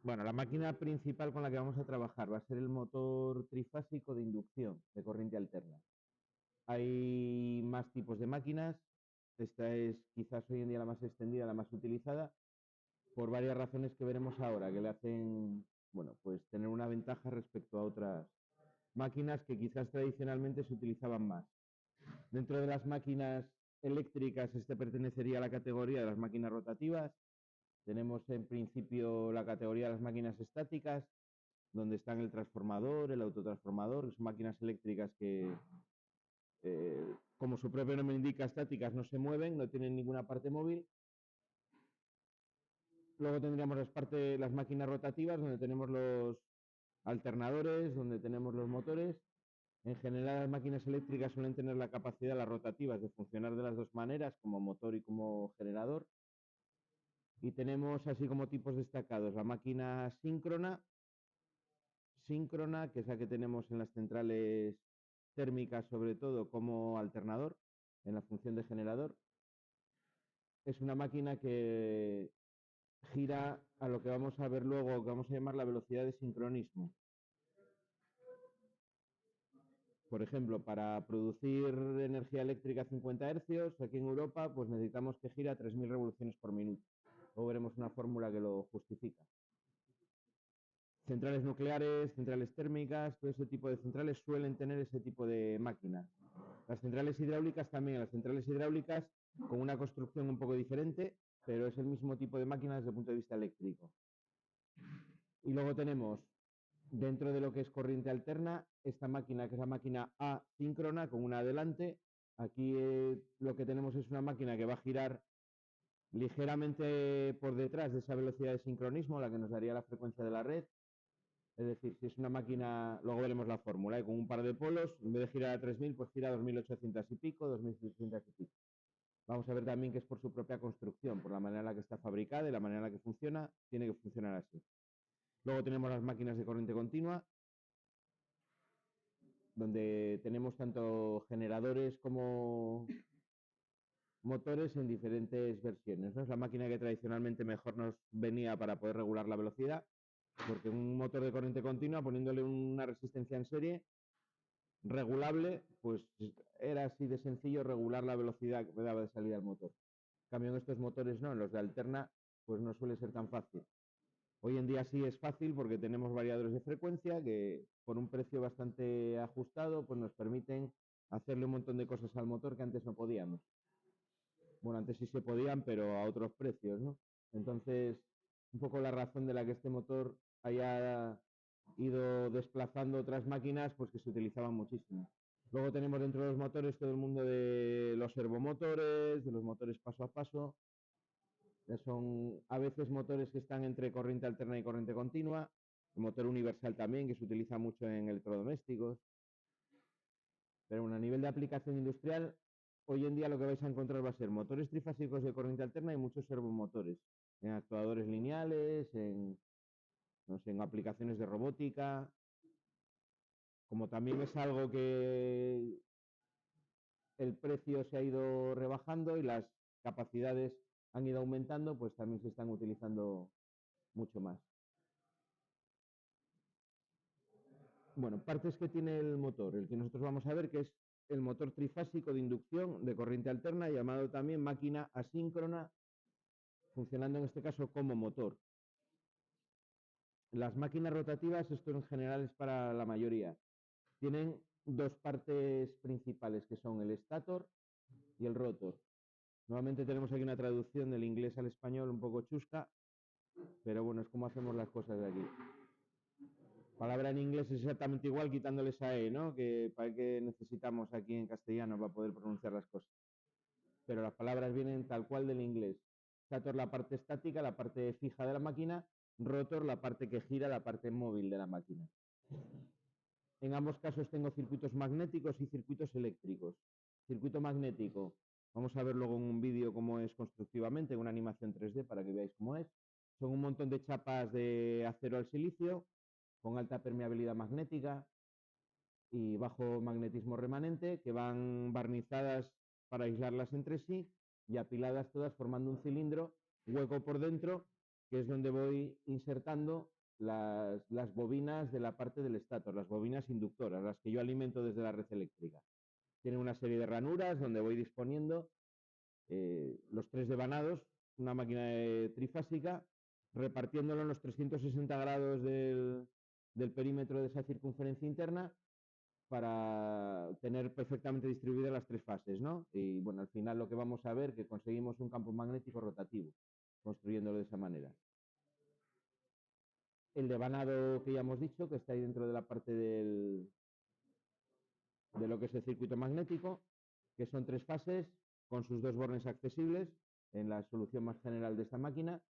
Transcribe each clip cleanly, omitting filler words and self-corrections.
Bueno, la máquina principal con la que vamos a trabajar va a ser el motor trifásico de inducción de corriente alterna. Hay más tipos de máquinas. Esta es quizás hoy en día la más extendida, la más utilizada, por varias razones que veremos ahora, que le hacen, bueno, pues tener una ventaja respecto a otras máquinas que quizás tradicionalmente se utilizaban más. Dentro de las máquinas eléctricas, este pertenecería a la categoría de las máquinas rotativas. Tenemos en principio la categoría de las máquinas estáticas, donde están el transformador, el autotransformador, que son máquinas eléctricas que, como su propio nombre indica, estáticas, no se mueven, no tienen ninguna parte móvil. Luego tendríamos las máquinas rotativas, donde tenemos los alternadores, donde tenemos los motores. En general, las máquinas eléctricas suelen tener la capacidad, las rotativas, de funcionar de las dos maneras, como motor y como generador. Y tenemos así como tipos destacados la máquina síncrona, que es la que tenemos en las centrales térmicas, sobre todo como alternador, en la función de generador. Es una máquina que gira a lo que vamos a ver luego, que vamos a llamar la velocidad de sincronismo. Por ejemplo, para producir energía eléctrica a 50 hercios, aquí en Europa, pues necesitamos que gire a 3.000 revoluciones por minuto. Luego veremos una fórmula que lo justifica. Centrales nucleares, centrales térmicas, todo ese tipo de centrales suelen tener ese tipo de máquina. Las centrales hidráulicas también, las centrales hidráulicas con una construcción un poco diferente, pero es el mismo tipo de máquina desde el punto de vista eléctrico. Y luego tenemos, dentro de lo que es corriente alterna, esta máquina que es la máquina asíncrona con una adelante. Aquí lo que tenemos es una máquina que va a girar ligeramente por detrás de esa velocidad de sincronismo, la que nos daría la frecuencia de la red. Es decir, si es una máquina, luego veremos la fórmula, con un par de polos, en vez de girar a 3.000, pues gira a 2.800 y pico, 2.600 y pico. Vamos a ver también que es por su propia construcción, por la manera en la que está fabricada y la manera en la que funciona, tiene que funcionar así. Luego tenemos las máquinas de corriente continua, donde tenemos tanto generadores como motores en diferentes versiones, ¿no? Es la máquina que tradicionalmente mejor nos venía para poder regular la velocidad, porque un motor de corriente continua, poniéndole una resistencia en serie regulable, pues era así de sencillo regular la velocidad que daba de salida al motor. En cambio, en estos motores no, en los de alterna, pues no suele ser tan fácil. Hoy en día sí es fácil porque tenemos variadores de frecuencia que por un precio bastante ajustado pues nos permiten hacerle un montón de cosas al motor que antes no podíamos. Bueno, antes sí se podían, pero a otros precios, ¿no? Entonces, un poco la razón de la que este motor haya ido desplazando otras máquinas, pues que se utilizaban muchísimo. Luego tenemos dentro de los motores todo el mundo de los servomotores, de los motores paso a paso. Son a veces motores que están entre corriente alterna y corriente continua. El motor universal también, que se utiliza mucho en electrodomésticos. Pero bueno, a nivel de aplicación industrial, hoy en día lo que vais a encontrar va a ser motores trifásicos de corriente alterna y muchos servomotores. En actuadores lineales, no sé, en aplicaciones de robótica. Como también es algo que el precio se ha ido rebajando y las capacidades han ido aumentando, pues también se están utilizando mucho más. Bueno, partes que tiene el motor, el que nosotros vamos a ver, que es el motor trifásico de inducción de corriente alterna, llamado también máquina asíncrona, funcionando en este caso como motor. Las máquinas rotativas, esto en general es para la mayoría, tienen dos partes principales, que son el estator y el rotor. Nuevamente tenemos aquí una traducción del inglés al español un poco chusca, pero bueno, es como hacemos las cosas de aquí. Palabra en inglés es exactamente igual, quitándole esa E, ¿no? Que para qué necesitamos aquí en castellano para poder pronunciar las cosas. Pero las palabras vienen tal cual del inglés. Stator, la parte estática, la parte fija de la máquina. Rotor, la parte que gira, la parte móvil de la máquina. En ambos casos tengo circuitos magnéticos y circuitos eléctricos. Circuito magnético, vamos a ver luego en un vídeo cómo es constructivamente, en una animación 3D para que veáis cómo es. Son un montón de chapas de acero al silicio con alta permeabilidad magnética y bajo magnetismo remanente que van barnizadas para aislarlas entre sí y apiladas todas formando un cilindro hueco por dentro, que es donde voy insertando las bobinas de la parte del estator, las bobinas inductoras, las que yo alimento desde la red eléctrica. Tienen una serie de ranuras donde voy disponiendo los 3 devanados, una máquina trifásica, repartiéndolo en los 360 grados del perímetro de esa circunferencia interna para tener perfectamente distribuidas las 3 fases, ¿no? Y bueno, al final lo que vamos a ver es que conseguimos un campo magnético rotativo, construyéndolo de esa manera. El devanado que ya hemos dicho, que está ahí dentro de la parte de lo que es el circuito magnético, que son 3 fases con sus 2 bornes accesibles en la solución más general de esta máquina,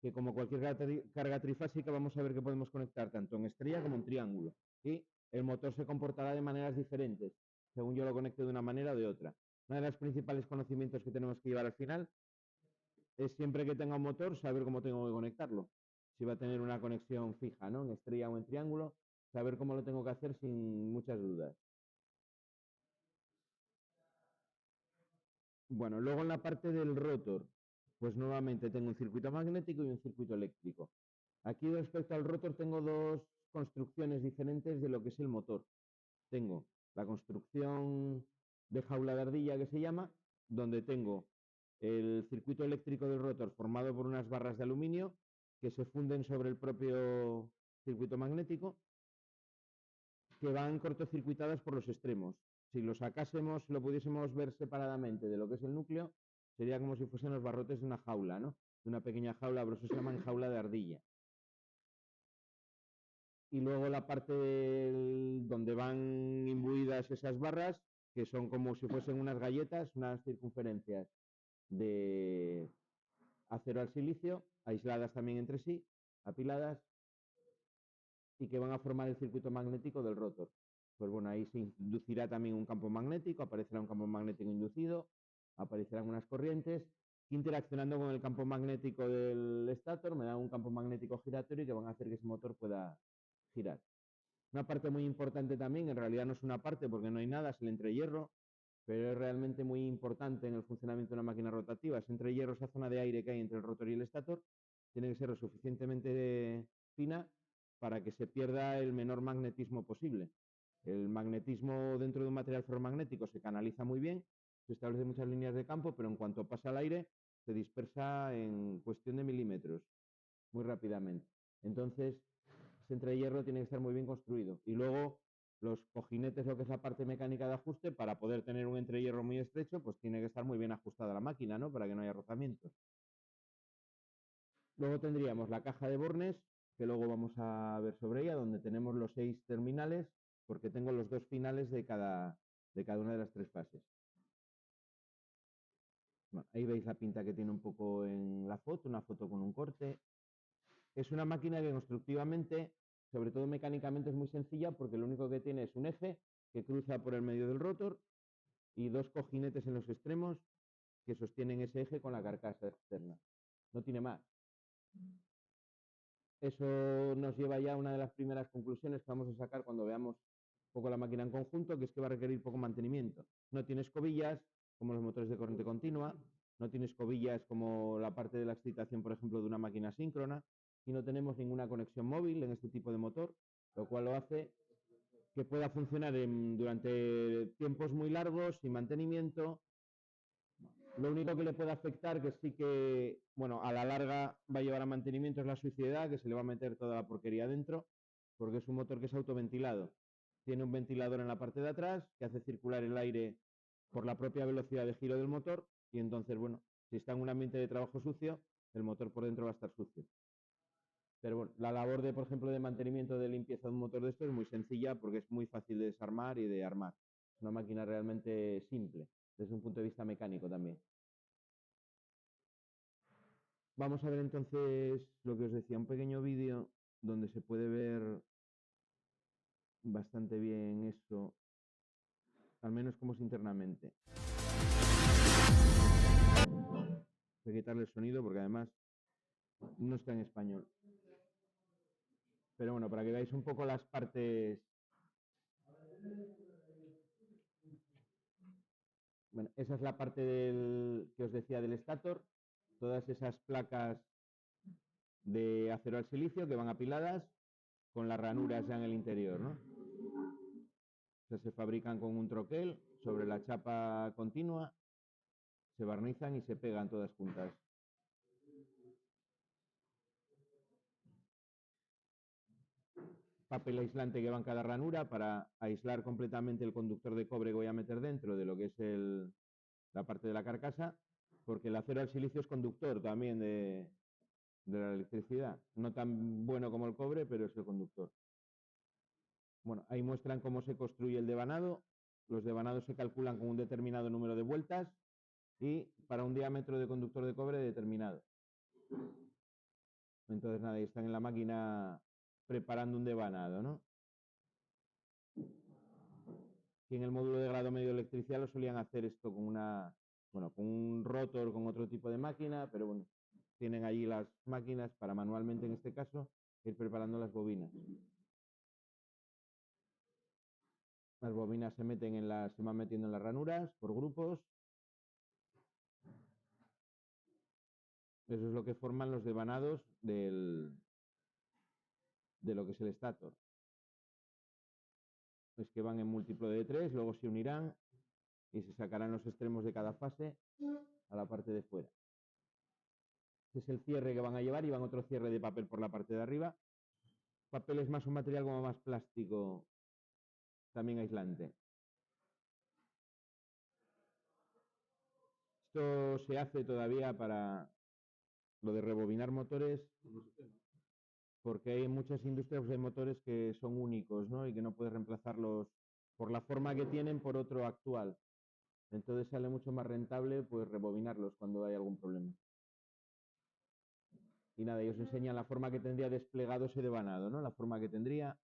que como cualquier carga trifásica vamos a ver que podemos conectar tanto en estrella como en triángulo. Y el motor se comportará de maneras diferentes, según yo lo conecte de una manera o de otra. Uno de los principales conocimientos que tenemos que llevar al final es siempre que tenga un motor, saber cómo tengo que conectarlo. Si va a tener una conexión fija, ¿no? En estrella o en triángulo, saber cómo lo tengo que hacer sin muchas dudas. Bueno, luego en la parte del rotor, pues nuevamente tengo un circuito magnético y un circuito eléctrico. Aquí respecto al rotor tengo 2 construcciones diferentes de lo que es el motor. Tengo la construcción de jaula de ardilla que se llama, donde tengo el circuito eléctrico del rotor formado por unas barras de aluminio que se funden sobre el propio circuito magnético, que van cortocircuitadas por los extremos. Si lo sacásemos, lo pudiésemos ver separadamente de lo que es el núcleo, sería como si fuesen los barrotes de una jaula, ¿no? De una pequeña jaula, por eso se llaman jaula de ardilla. Y luego la parte donde van imbuidas esas barras, que son como si fuesen unas galletas, unas circunferencias de acero al silicio, aisladas también entre sí, apiladas, y que van a formar el circuito magnético del rotor. Pues bueno, ahí se inducirá también un campo magnético, aparecerá un campo magnético inducido, aparecerán unas corrientes, que interaccionando con el campo magnético del estator me dan un campo magnético giratorio que van a hacer que ese motor pueda girar. Una parte muy importante también, en realidad no es una parte porque no hay nada, es el entrehierro, pero es realmente muy importante en el funcionamiento de una máquina rotativa. Ese entrehierro, esa zona de aire que hay entre el rotor y el estator, tiene que ser lo suficientemente fina para que se pierda el menor magnetismo posible. El magnetismo dentro de un material ferromagnético se canaliza muy bien, se establecen muchas líneas de campo, pero en cuanto pasa al aire, se dispersa en cuestión de milímetros, muy rápidamente. Entonces, ese entrehierro tiene que estar muy bien construido. Y luego, los cojinetes, lo que es la parte mecánica de ajuste, para poder tener un entrehierro muy estrecho, pues tiene que estar muy bien ajustada la máquina, ¿no? Para que no haya rozamientos. Luego tendríamos la caja de bornes, que luego vamos a ver sobre ella, donde tenemos los 6 terminales, porque tengo los 2 finales de cada una de las 3 fases. Bueno, ahí veis la pinta que tiene un poco en la foto, una foto con un corte. Es una máquina que constructivamente, sobre todo mecánicamente, es muy sencilla porque lo único que tiene es un eje que cruza por el medio del rotor y 2 cojinetes en los extremos que sostienen ese eje con la carcasa externa. No tiene más. Eso nos lleva ya a una de las primeras conclusiones que vamos a sacar cuando veamos un poco la máquina en conjunto, que es que va a requerir poco mantenimiento. No tiene escobillas, como los motores de corriente continua, no tiene escobillas como la parte de la excitación, por ejemplo, de una máquina síncrona, y no tenemos ninguna conexión móvil en este tipo de motor, lo cual lo hace que pueda funcionar durante tiempos muy largos, sin mantenimiento. Lo único que le puede afectar, que sí que, bueno, a la larga va a llevar a mantenimiento, es la suciedad, que se le va a meter toda la porquería dentro, porque es un motor que es autoventilado. Tiene un ventilador en la parte de atrás que hace circular el aire por la propia velocidad de giro del motor y entonces, bueno, si está en un ambiente de trabajo sucio, el motor por dentro va a estar sucio. Pero bueno, la labor de, por ejemplo, de mantenimiento de limpieza de un motor de esto es muy sencilla porque es muy fácil de desarmar y de armar. Es una máquina realmente simple, desde un punto de vista mecánico también. Vamos a ver entonces lo que os decía, un pequeño vídeo donde se puede ver bastante bien eso, al menos como es internamente. Voy a quitarle el sonido porque además no está en español. Pero bueno, para que veáis un poco las partes. Bueno, esa es la parte que os decía del estator. Todas esas placas de acero al silicio que van apiladas con las ranuras ya en el interior, ¿no? O sea, se fabrican con un troquel sobre la chapa continua, se barnizan y se pegan todas juntas. Papel aislante que va en cada ranura para aislar completamente el conductor de cobre que voy a meter dentro de lo que es la parte de la carcasa, porque el acero al silicio es conductor también de la electricidad. No tan bueno como el cobre, pero es el conductor. Bueno, ahí muestran cómo se construye el devanado. Los devanados se calculan con un determinado número de vueltas y para un diámetro de conductor de cobre determinado. Entonces, nada, ahí están en la máquina preparando un devanado, ¿no? Y en el módulo de grado medio de electricidad lo solían hacer esto con con un rotor, con otro tipo de máquina, pero bueno, tienen allí las máquinas para manualmente, en este caso, ir preparando las bobinas. Las bobinas se van metiendo en las ranuras por grupos. Eso es lo que forman los devanados de lo que es el estator. Es que van en múltiplo de 3, luego se unirán y se sacarán los extremos de cada fase a la parte de fuera. Este es el cierre que van a llevar y van otro cierre de papel por la parte de arriba. Papel es más un material como más plástico, también aislante. Esto se hace todavía para lo de rebobinar motores, porque hay muchas industrias de motores que son únicos, ¿no? Y que no puedes reemplazarlos por la forma que tienen por otro actual. Entonces sale mucho más rentable pues rebobinarlos cuando hay algún problema. Y nada, ellos enseñan la forma que tendría desplegado ese devanado, ¿no? La forma que tendría.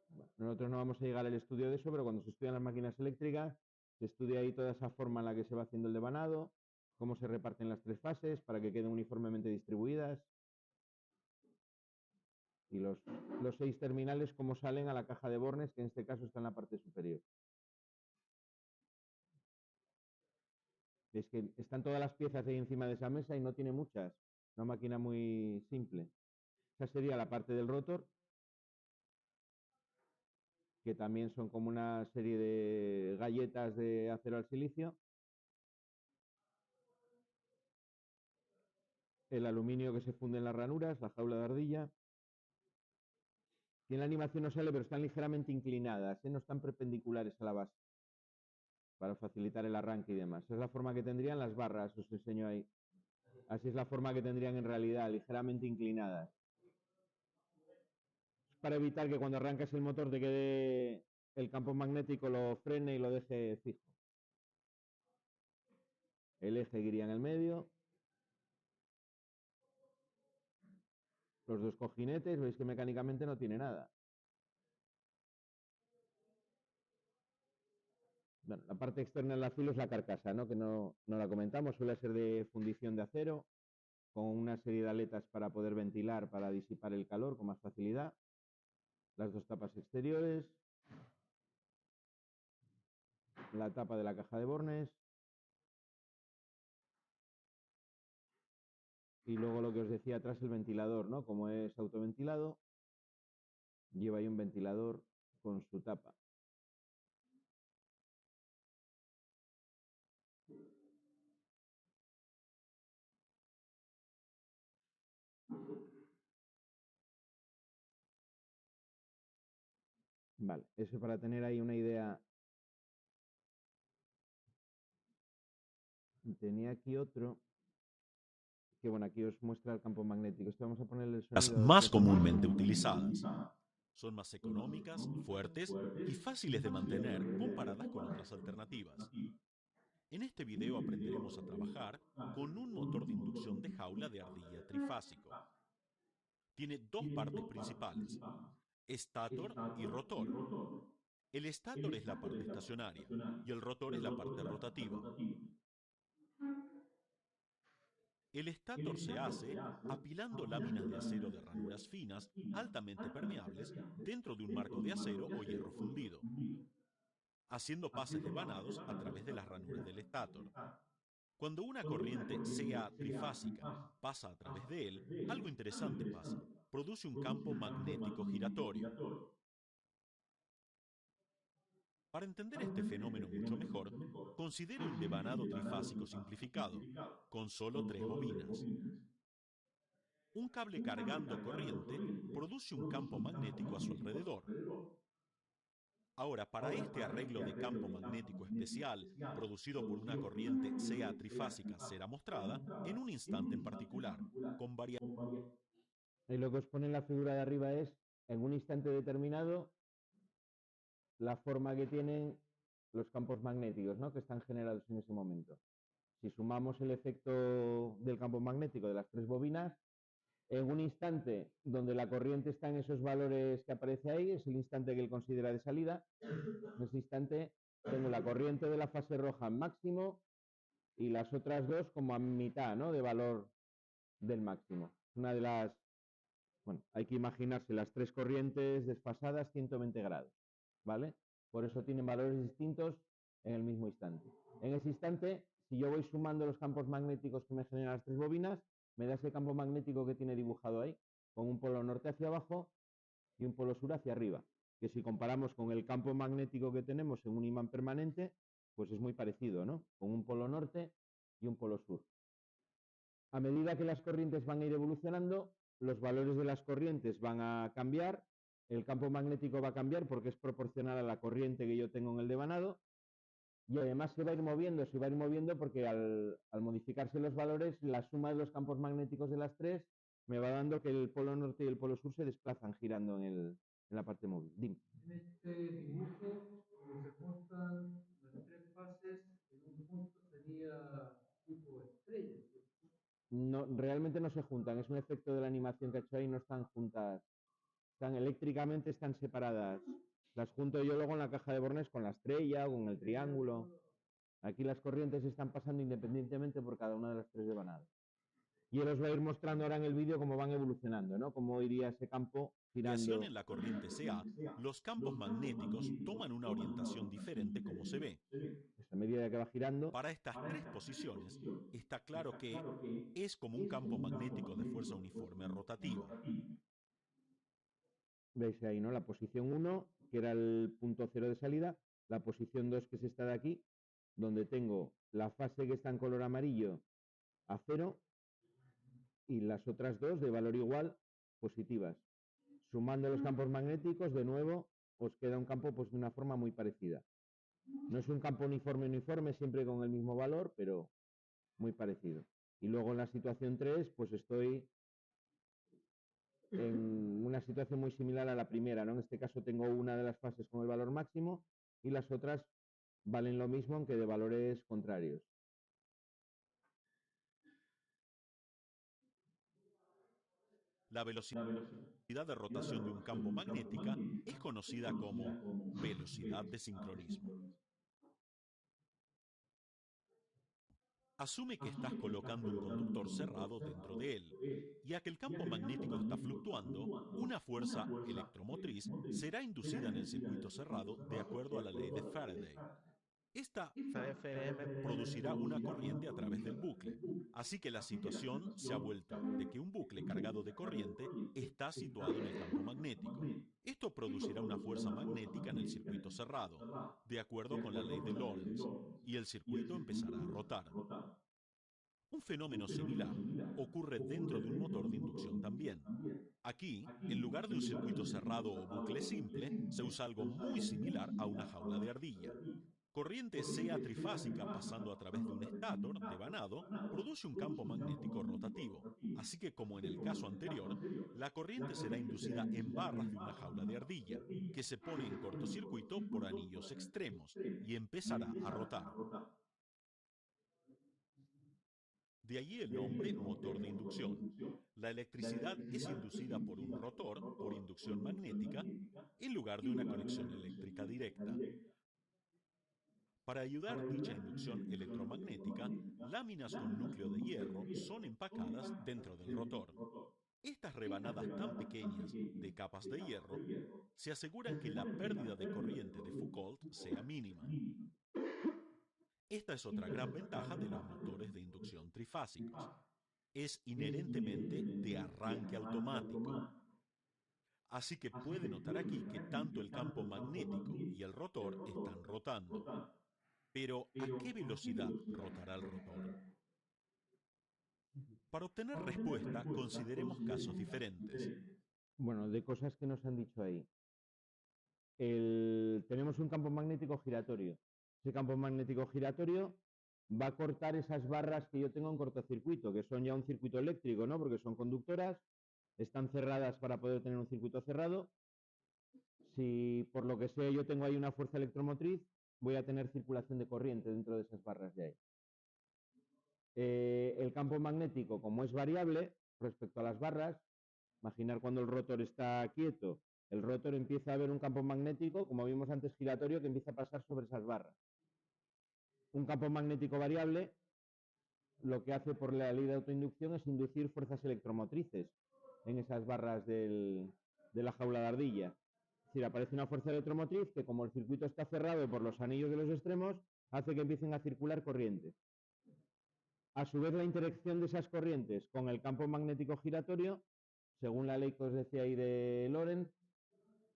Bueno, nosotros no vamos a llegar al estudio de eso, pero cuando se estudian las máquinas eléctricas, se estudia ahí toda esa forma en la que se va haciendo el devanado, cómo se reparten las 3 fases para que queden uniformemente distribuidas. Y los 6 terminales, cómo salen a la caja de bornes, que en este caso está en la parte superior. Es que están todas las piezas ahí encima de esa mesa y no tiene muchas. Una máquina muy simple. Esa sería la parte del rotor, que también son como una serie de galletas de acero al silicio. El aluminio que se funde en las ranuras, la jaula de ardilla. Y en la animación no sale, pero están ligeramente inclinadas, ¿eh? No están perpendiculares a la base, para facilitar el arranque y demás. Esa es la forma que tendrían las barras, os enseño ahí. Así es la forma que tendrían en realidad, ligeramente inclinadas. Es para evitar que cuando arrancas el motor te quede el campo magnético, lo frene y lo deje fijo. El eje iría en el medio. Los 2 cojinetes, veis que mecánicamente no tiene nada. Bueno, la parte externa del azul es la carcasa, ¿no? Que no la comentamos, suele ser de fundición de acero, con una serie de aletas para poder ventilar, para disipar el calor con más facilidad. Las 2 tapas exteriores, la tapa de la caja de bornes, y luego lo que os decía atrás, el ventilador, ¿no? Como es autoventilado, lleva ahí un ventilador con su tapa. Vale, eso para tener ahí una idea. Tenía aquí otro, que bueno, aquí os muestra el campo magnético. Esto vamos a ponerle el Las sonido a ver más qué hacemos. comúnmente utilizadas. Son más económicas, fuertes y fáciles de mantener comparadas con otras alternativas. En este video aprenderemos a trabajar con un motor de inducción de jaula de ardilla trifásico. Tiene dos partes principales, estator y rotor. El estator es la parte estacionaria y el rotor es la parte rotativa. El estator se hace apilando láminas de acero de ranuras finas, altamente permeables, dentro de un marco de acero o hierro fundido, haciendo pases de vanados a través de las ranuras del estator. Cuando una corriente sea trifásica pasa a través de él, algo interesante pasa. produce un campo magnético giratorio. Para entender este fenómeno mucho mejor, considere un devanado trifásico simplificado, con solo 3 bobinas. Un cable cargando corriente produce un campo magnético a su alrededor. Ahora, para este arreglo de campo magnético especial, producido por una corriente sea trifásica, será mostrada en un instante en particular, con variaciones. Y lo que os pone en la figura de arriba es, en un instante determinado, la forma que tienen los campos magnéticos, ¿no?, que están generados en ese momento. Si sumamos el efecto del campo magnético de las 3 bobinas, en un instante donde la corriente está en esos valores que aparece ahí, es el instante que él considera de salida. En ese instante tengo la corriente de la fase roja en máximo y las otras dos como a mitad, ¿no?, de valor del máximo. Una de las, bueno, hay que imaginarse las 3 corrientes desfasadas 120 grados, ¿vale? Por eso tienen valores distintos en el mismo instante. En ese instante, si yo voy sumando los campos magnéticos que me generan las 3 bobinas, me da ese campo magnético que tiene dibujado ahí, con un polo norte hacia abajo y un polo sur hacia arriba, que si comparamos con el campo magnético que tenemos en un imán permanente, pues es muy parecido, ¿no?, con un polo norte y un polo sur. A medida que las corrientes van a ir evolucionando, los valores de las corrientes van a cambiar, el campo magnético va a cambiar porque es proporcional a la corriente que yo tengo en el devanado, y además se va a ir moviendo porque al modificarse los valores, la suma de los campos magnéticos de las 3 me va dando que el polo norte y el polo sur se desplazan girando en la parte móvil. Dime. En este dibujo, donde se muestran las 3 fases, en un punto sería tipo estrella. No, realmente no se juntan, es un efecto de la animación que ha hecho ahí, no están juntas, están eléctricamente, están separadas. Las junto yo luego en la caja de Bornes con la estrella o con el triángulo. Aquí las corrientes están pasando independientemente por cada una de las 3 devanadas. Y él os va a ir mostrando ahora en el vídeo cómo van evolucionando, ¿no?, cómo iría ese campo Variación girando. en la corriente CA, los campos magnéticos toman una orientación diferente como se ve. Pues a medida que va girando, Para estas 3 posiciones, está claro que es como un campo magnético de fuerza uniforme rotativa. veis ahí, ¿no?, la posición 1, que era el punto cero de salida, la posición 2, que es esta de aquí, donde tengo la fase que está en color amarillo a 0 y las otras dos de valor igual positivas. Sumando los campos magnéticos, de nuevo, os queda un campo pues de una forma muy parecida. No es un campo uniforme, siempre con el mismo valor, pero muy parecido. Y luego en la situación 3, pues estoy en una situación muy similar a la primera, ¿no? En este caso tengo una de las fases con el valor máximo y las otras valen lo mismo, aunque de valores contrarios. La velocidad de rotación de un campo magnética es conocida como velocidad de sincronismo. Asume que estás colocando un conductor cerrado dentro de él, ya que el campo magnético está fluctuando, una fuerza electromotriz será inducida en el circuito cerrado de acuerdo a la ley de Faraday. Esta FRM producirá una corriente a través del bucle, así que la situación se ha vuelto de que un bucle cargado de corriente está situado en el campo magnético. Esto producirá una fuerza magnética en el circuito cerrado, de acuerdo con la ley de Lorentz, y el circuito empezará a rotar. Un fenómeno similar ocurre dentro de un motor de inducción también. Aquí, en lugar de un circuito cerrado o bucle simple, se usa algo muy similar a una jaula de ardilla. Corriente sea trifásica pasando a través de un estátor devanado produce un campo magnético rotativo. Así que, como en el caso anterior, la corriente será inducida en barras de una jaula de ardilla, que se pone en cortocircuito por anillos extremos y empezará a rotar. De allí el nombre motor de inducción. La electricidad es inducida por un rotor por inducción magnética en lugar de una conexión eléctrica directa. Para ayudar dicha inducción electromagnética, láminas con núcleo de hierro son empacadas dentro del rotor. Estas rebanadas tan pequeñas de capas de hierro se aseguran que la pérdida de corriente de Foucault sea mínima. Esta es otra gran ventaja de los motores de inducción trifásicos. Es inherentemente de arranque automático. Así que puede notar aquí que tanto el campo magnético y el rotor están rotando. Pero, ¿a qué velocidad rotará el rotor? Para obtener respuesta, consideremos casos diferentes. Bueno, de cosas que nos han dicho ahí. Tenemos un campo magnético giratorio. Ese campo magnético giratorio va a cortar esas barras que yo tengo en cortocircuito, que son ya un circuito eléctrico, ¿no? Porque son conductoras, están cerradas para poder tener un circuito cerrado. Si por lo que sea yo tengo ahí una fuerza electromotriz, voy a tener circulación de corriente dentro de esas barras de ahí. El campo magnético, como es variable respecto a las barras, imaginar cuando el rotor está quieto, el rotor empieza a ver un campo magnético, como vimos antes, giratorio, que empieza a pasar sobre esas barras. Un campo magnético variable lo que hace por la ley de autoinducción es inducir fuerzas electromotrices en esas barras de la jaula de ardilla. Es decir, aparece una fuerza electromotriz que, como el circuito está cerrado por los anillos de los extremos, hace que empiecen a circular corrientes. A su vez, la interacción de esas corrientes con el campo magnético giratorio, según la ley que os decía ahí de Lorentz,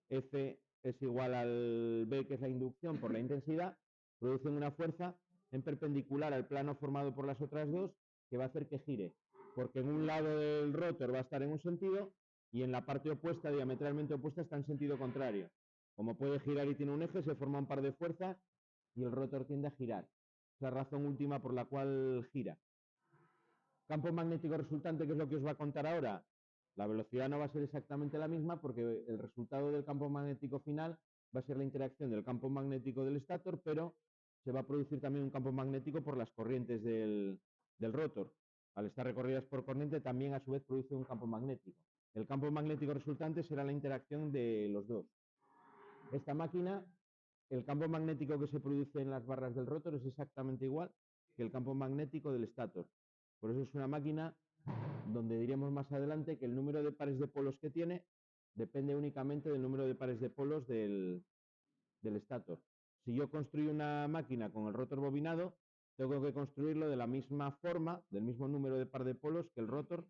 F es igual al B, que es la inducción, por la intensidad, producen una fuerza en perpendicular al plano formado por las otras dos, que va a hacer que gire, porque en un lado del rotor va a estar en un sentido y en la parte opuesta, diametralmente opuesta, está en sentido contrario. Como puede girar y tiene un eje, se forma un par de fuerzas y el rotor tiende a girar. Es la razón última por la cual gira. Campo magnético resultante, ¿qué es lo que os va a contar ahora? La velocidad no va a ser exactamente la misma porque el resultado del campo magnético final va a ser la interacción del campo magnético del estator, pero se va a producir también un campo magnético por las corrientes del rotor. Al estar recorridas por corriente, también a su vez produce un campo magnético. El campo magnético resultante será la interacción de los dos. Esta máquina, el campo magnético que se produce en las barras del rotor es exactamente igual que el campo magnético del estator. Por eso es una máquina donde diremos más adelante que el número de pares de polos que tiene depende únicamente del número de pares de polos del estator. Si yo construyo una máquina con el rotor bobinado, tengo que construirlo de la misma forma, del mismo número de par de polos que el rotor,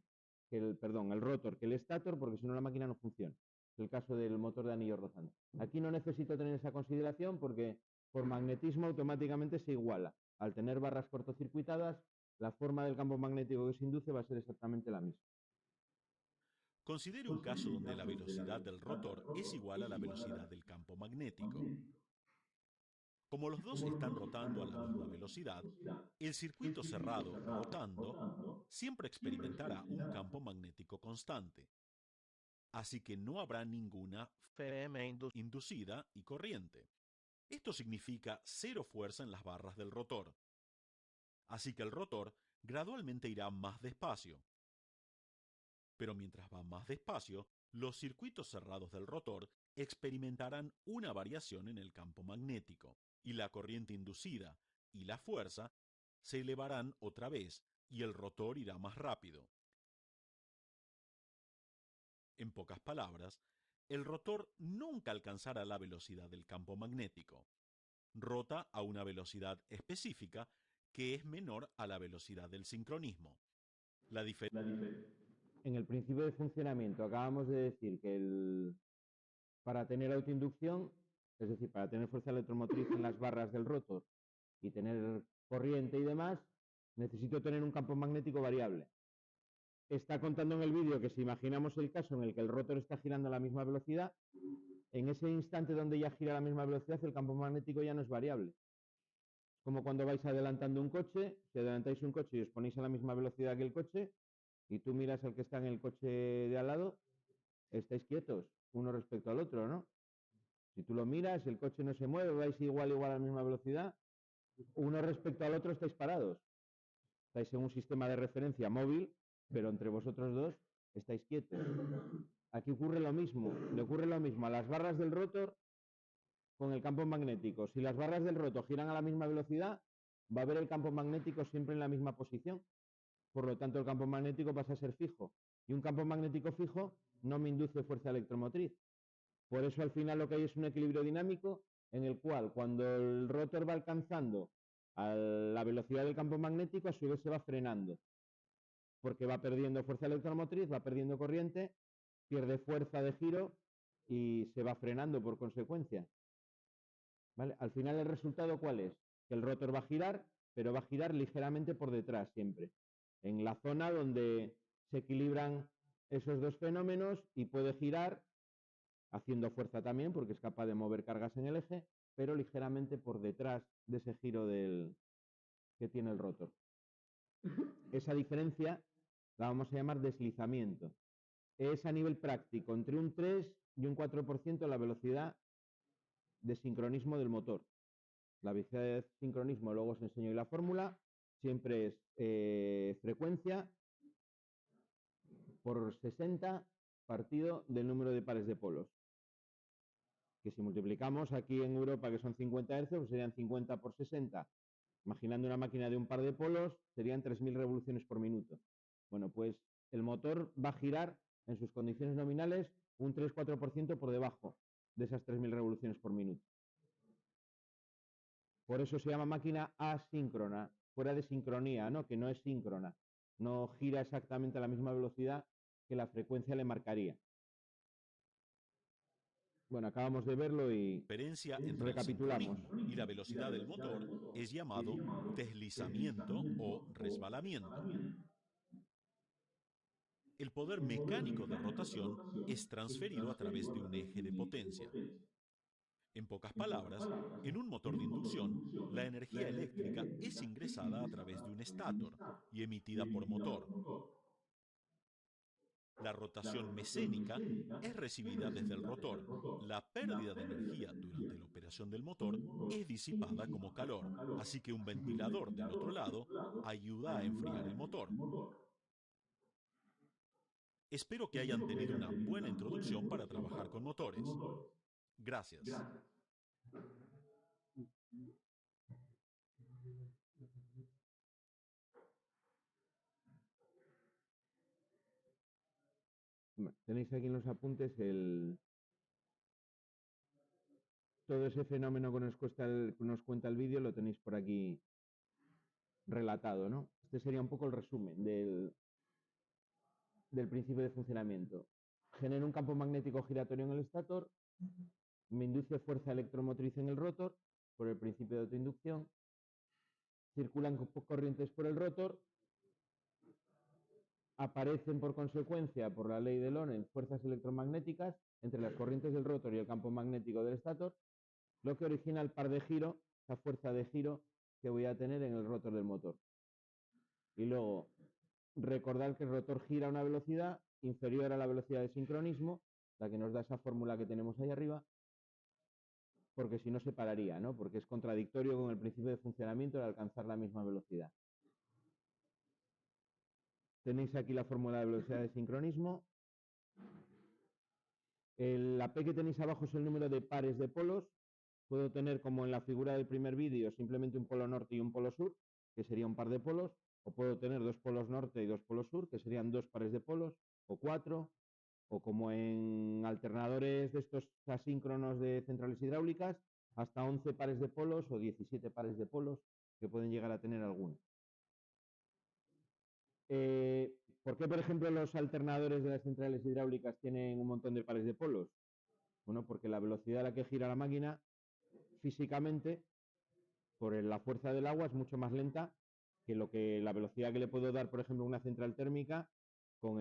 el rotor que el estator, porque si no la máquina no funciona. Es el caso del motor de anillo rozante. Aquí no necesito tener esa consideración porque por magnetismo automáticamente se iguala. Al tener barras cortocircuitadas, la forma del campo magnético que se induce va a ser exactamente la misma. Considere un caso donde la velocidad del rotor es igual a la velocidad del campo magnético. Como los dos están rotando a la misma velocidad, el circuito cerrado rotando siempre experimentará un campo magnético constante. Así que no habrá ninguna FM inducida y corriente. Esto significa cero fuerza en las barras del rotor. Así que el rotor gradualmente irá más despacio. Pero mientras va más despacio, los circuitos cerrados del rotor experimentarán una variación en el campo magnético, y la corriente inducida y la fuerza se elevarán otra vez, y el rotor irá más rápido. En pocas palabras, el rotor nunca alcanzará la velocidad del campo magnético. Rota a una velocidad específica que es menor a la velocidad del sincronismo. En el principio de funcionamiento acabamos de decir que para tener autoinducción, es decir, para tener fuerza electromotriz en las barras del rotor y tener corriente y demás, necesito tener un campo magnético variable. Está contando en el vídeo que si imaginamos el caso en el que el rotor está girando a la misma velocidad, en ese instante donde ya gira a la misma velocidad, el campo magnético ya no es variable. Como cuando vais adelantando un coche, si adelantáis un coche y os ponéis a la misma velocidad que el coche, y tú miras al que está en el coche de al lado, estáis quietos, uno respecto al otro, ¿no? Si tú lo miras, el coche no se mueve, vais igual a la misma velocidad, uno respecto al otro estáis parados. Estáis en un sistema de referencia móvil, pero entre vosotros dos estáis quietos. Aquí ocurre lo mismo, le ocurre lo mismo a las barras del rotor con el campo magnético. Si las barras del rotor giran a la misma velocidad, va a haber el campo magnético siempre en la misma posición. Por lo tanto, el campo magnético pasa a ser fijo. Y un campo magnético fijo no me induce fuerza electromotriz. Por eso al final lo que hay es un equilibrio dinámico en el cual cuando el rotor va alcanzando a la velocidad del campo magnético, a su vez se va frenando. Porque va perdiendo fuerza electromotriz, va perdiendo corriente, pierde fuerza de giro y se va frenando por consecuencia. ¿Vale? Al final el resultado, ¿cuál es? Que el rotor va a girar, pero va a girar ligeramente por detrás siempre, en la zona donde se equilibran esos dos fenómenos y puede girar haciendo fuerza también, porque es capaz de mover cargas en el eje, pero ligeramente por detrás de ese giro que tiene el rotor. Esa diferencia la vamos a llamar deslizamiento. Es a nivel práctico, entre un 3 y un 4% la velocidad de sincronismo del motor. La velocidad de sincronismo, luego os enseño la fórmula, siempre es frecuencia por 60 partido del número de pares de polos. Que si multiplicamos aquí en Europa, que son 50 Hz, pues serían 50 por 60. Imaginando una máquina de un par de polos, serían 3.000 revoluciones por minuto. Bueno, pues el motor va a girar en sus condiciones nominales un 3-4% por debajo de esas 3.000 revoluciones por minuto. Por eso se llama máquina asíncrona, fuera de sincronía, ¿no? Que no es síncrona. No gira exactamente a la misma velocidad que la frecuencia le marcaría. Bueno, acabamos de verlo y La diferencia entre el recapitulamos. sincronismo y la velocidad del motor es llamado deslizamiento o resbalamiento. El poder mecánico de rotación es transferido a través de un eje de potencia. En pocas palabras, en un motor de inducción, la energía eléctrica es ingresada a través de un estator y emitida por motor. La rotación mecénica es recibida desde el rotor. La pérdida de energía durante la operación del motor es disipada como calor, así que un ventilador del otro lado ayuda a enfriar el motor. Espero que hayan tenido una buena introducción para trabajar con motores. Gracias. Tenéis aquí en los apuntes todo ese fenómeno que nos cuenta el vídeo, lo tenéis por aquí relatado, ¿no? Este sería un poco el resumen del principio de funcionamiento. Genera un campo magnético giratorio en el estator, me induce fuerza electromotriz en el rotor por el principio de autoinducción, circulan corrientes por el rotor, aparecen por consecuencia, por la ley de Lorentz, fuerzas electromagnéticas entre las corrientes del rotor y el campo magnético del estator, lo que origina el par de giro, esa fuerza de giro que voy a tener en el rotor del motor. Y luego, recordar que el rotor gira a una velocidad inferior a la velocidad de sincronismo, la que nos da esa fórmula que tenemos ahí arriba, porque si no se pararía, ¿no? Porque es contradictorio con el principio de funcionamiento de alcanzar la misma velocidad. Tenéis aquí la fórmula de velocidad de sincronismo. La P que tenéis abajo es el número de pares de polos. Puedo tener, como en la figura del primer vídeo, simplemente un polo norte y un polo sur, que sería un par de polos, o puedo tener dos polos norte y dos polos sur, que serían dos pares de polos, o cuatro, o como en alternadores de estos asíncronos de centrales hidráulicas, hasta 11 pares de polos o 17 pares de polos, que pueden llegar a tener algunos. ¿Por qué, por ejemplo, los alternadores de las centrales hidráulicas tienen un montón de pares de polos? Bueno, porque la velocidad a la que gira la máquina físicamente, por la fuerza del agua, es mucho más lenta que la velocidad que le puedo dar, por ejemplo, una central térmica con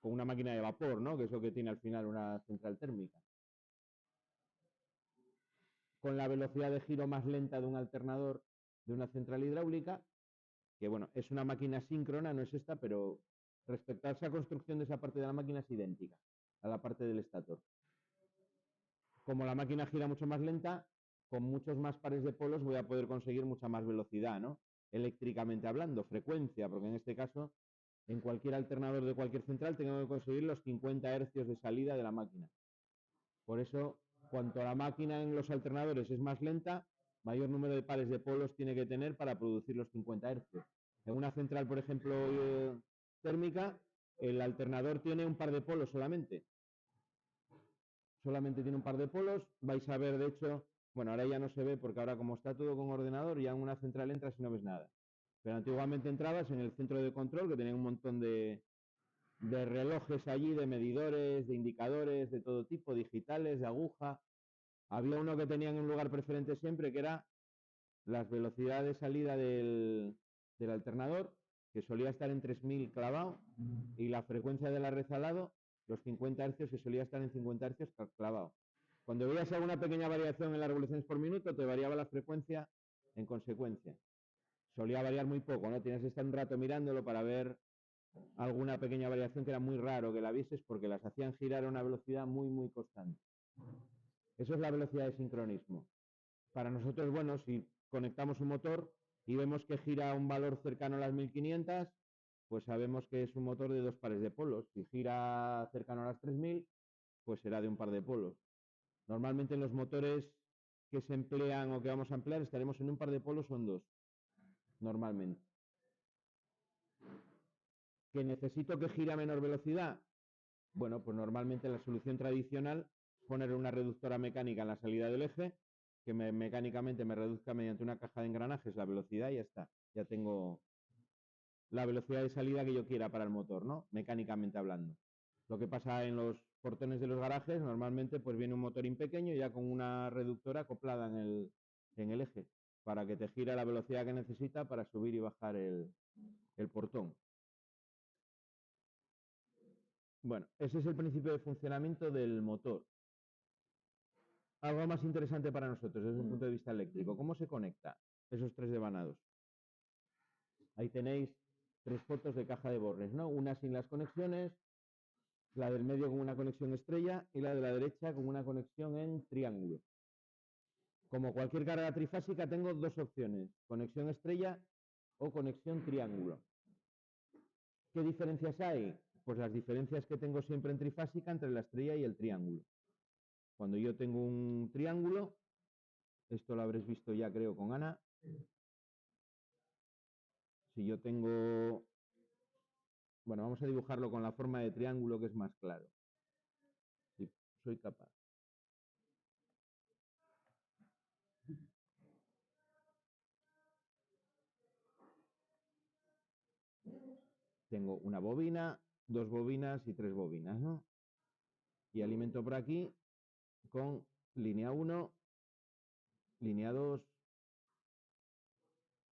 una máquina de vapor, ¿no? Que es lo que tiene al final una central térmica. Con la velocidad de giro más lenta de un alternador de una central hidráulica, que bueno, es una máquina síncrona, no es esta, pero respecto a esa construcción de esa parte de la máquina es idéntica a la parte del estator. Como la máquina gira mucho más lenta, con muchos más pares de polos voy a poder conseguir mucha más velocidad, ¿no? Eléctricamente hablando, frecuencia, porque en este caso, en cualquier alternador de cualquier central tengo que conseguir los 50 hercios de salida de la máquina. Por eso, cuanto la máquina en los alternadores es más lenta, mayor número de pares de polos tiene que tener para producir los 50 hercios. En una central, por ejemplo, térmica, el alternador tiene un par de polos solamente. Solamente tiene un par de polos. Vais a ver, de hecho, bueno, ahora ya no se ve porque ahora como está todo con ordenador, ya en una central entras y no ves nada. Pero antiguamente entrabas en el centro de control, que tenía un montón de de relojes allí, de medidores, de indicadores de todo tipo, digitales, de aguja. Había uno que tenía en un lugar preferente siempre, que era las velocidades de salida del alternador, que solía estar en 3000 clavado, y la frecuencia de la red al lado, los 50 Hz, que solía estar en 50 Hz clavado. Cuando veías alguna pequeña variación en las revoluciones por minuto, te variaba la frecuencia en consecuencia. Solía variar muy poco, ¿no? Tienes que estar un rato mirándolo para ver alguna pequeña variación, que era muy raro que la vieses, porque las hacían girar a una velocidad muy, muy constante. Eso es la velocidad de sincronismo. Para nosotros, bueno, si conectamos un motor y vemos que gira a un valor cercano a las 1500, pues sabemos que es un motor de 2 pares de polos. Si gira cercano a las 3000, pues será de un par de polos. Normalmente en los motores que se emplean o que vamos a emplear estaremos en un par de polos o en 2, normalmente. ¿Que necesito que gire a menor velocidad? Bueno, pues normalmente la solución tradicional es poner una reductora mecánica en la salida del eje, que mecánicamente me reduzca mediante una caja de engranajes la velocidad y ya está. Ya tengo la velocidad de salida que yo quiera para el motor, ¿no? Mecánicamente hablando. Lo que pasa en los portones de los garajes, normalmente pues viene un motorín pequeño ya con una reductora acoplada en el eje, para que te gire a la velocidad que necesita para subir y bajar el portón. Bueno, ese es el principio de funcionamiento del motor. Algo más interesante para nosotros desde un punto de vista eléctrico. ¿Cómo se conecta esos 3 devanados? Ahí tenéis 3 fotos de caja de Bornes, ¿no? Una sin las conexiones, la del medio con una conexión estrella y la de la derecha con una conexión en triángulo. Como cualquier carga trifásica tengo 2 opciones, conexión estrella o conexión triángulo. ¿Qué diferencias hay? Pues las diferencias que tengo siempre en trifásica entre la estrella y el triángulo. Cuando yo tengo un triángulo, esto lo habréis visto ya creo con Ana, si yo tengo, bueno, vamos a dibujarlo con la forma de triángulo, que es más claro. Si soy capaz. Tengo una bobina, 2 bobinas y 3 bobinas, ¿no? Y alimento por aquí con línea 1, línea 2,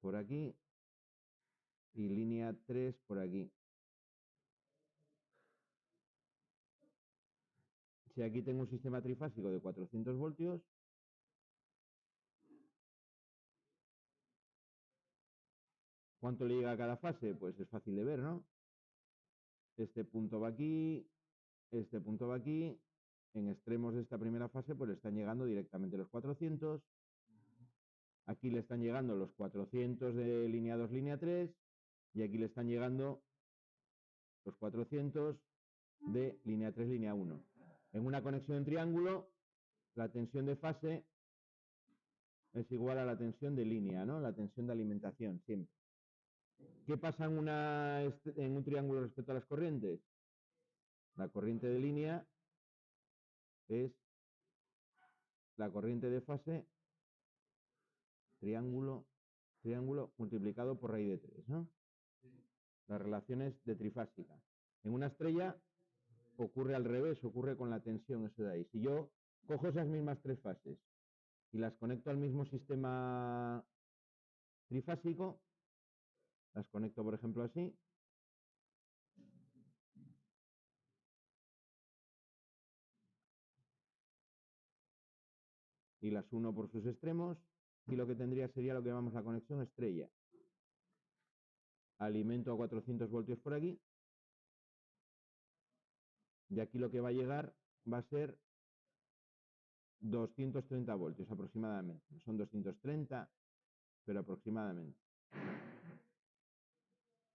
por aquí, y línea 3 por aquí. Si aquí tengo un sistema trifásico de 400 voltios, ¿cuánto le llega a cada fase? Pues es fácil de ver, ¿no? Este punto va aquí, este punto va aquí. En extremos de esta primera fase, pues le están llegando directamente los 400. Aquí le están llegando los 400 de línea 2, línea 3. Y aquí le están llegando los 400 de línea 3, línea 1. En una conexión en triángulo, la tensión de fase es igual a la tensión de línea, ¿no? La tensión de alimentación, siempre. ¿Qué pasa en un triángulo respecto a las corrientes? La corriente de línea es la corriente de fase, triángulo, triángulo, multiplicado por raíz de 3, ¿no? Las relaciones de trifásica. En una estrella ocurre al revés, ocurre con la tensión, eso de ahí. Si yo cojo esas mismas 3 fases y las conecto al mismo sistema trifásico, las conecto, por ejemplo, así, y las uno por sus extremos, y lo que tendría sería lo que llamamos la conexión estrella. Alimento a 400 voltios por aquí, y aquí lo que va a llegar va a ser 230 voltios aproximadamente. No son 230, pero aproximadamente.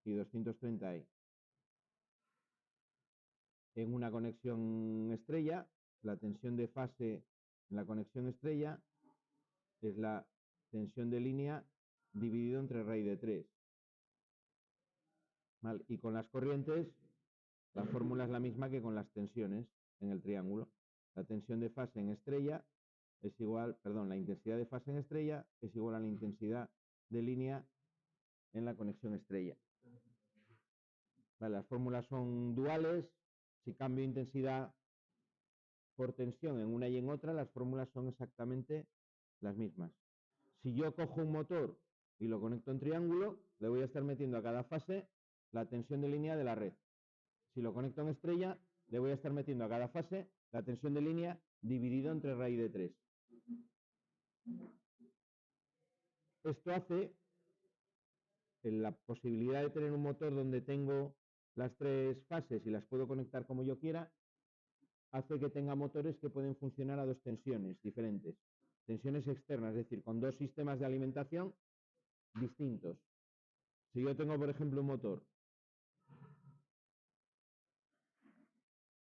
Y 230 ahí. En una conexión estrella, la tensión de fase en la conexión estrella es la tensión de línea dividido entre raíz de 3. ¿Vale? Y con las corrientes, la fórmula es la misma que con las tensiones en el triángulo. La tensión de fase en estrella es igual, perdón, la intensidad de fase en estrella es igual a la intensidad de línea en la conexión estrella. Vale, las fórmulas son duales. Si cambio intensidad por tensión en una y en otra, las fórmulas son exactamente las mismas. Si yo cojo un motor y lo conecto en triángulo, le voy a estar metiendo a cada fase la tensión de línea de la red. Si lo conecto en estrella, le voy a estar metiendo a cada fase la tensión de línea dividido entre raíz de 3. Esto hace la posibilidad de tener un motor donde tengo las 3 fases y las puedo conectar como yo quiera, hace que tenga motores que pueden funcionar a 2 tensiones diferentes. Tensiones externas, es decir, con 2 sistemas de alimentación distintos. Si yo tengo, por ejemplo, un motor,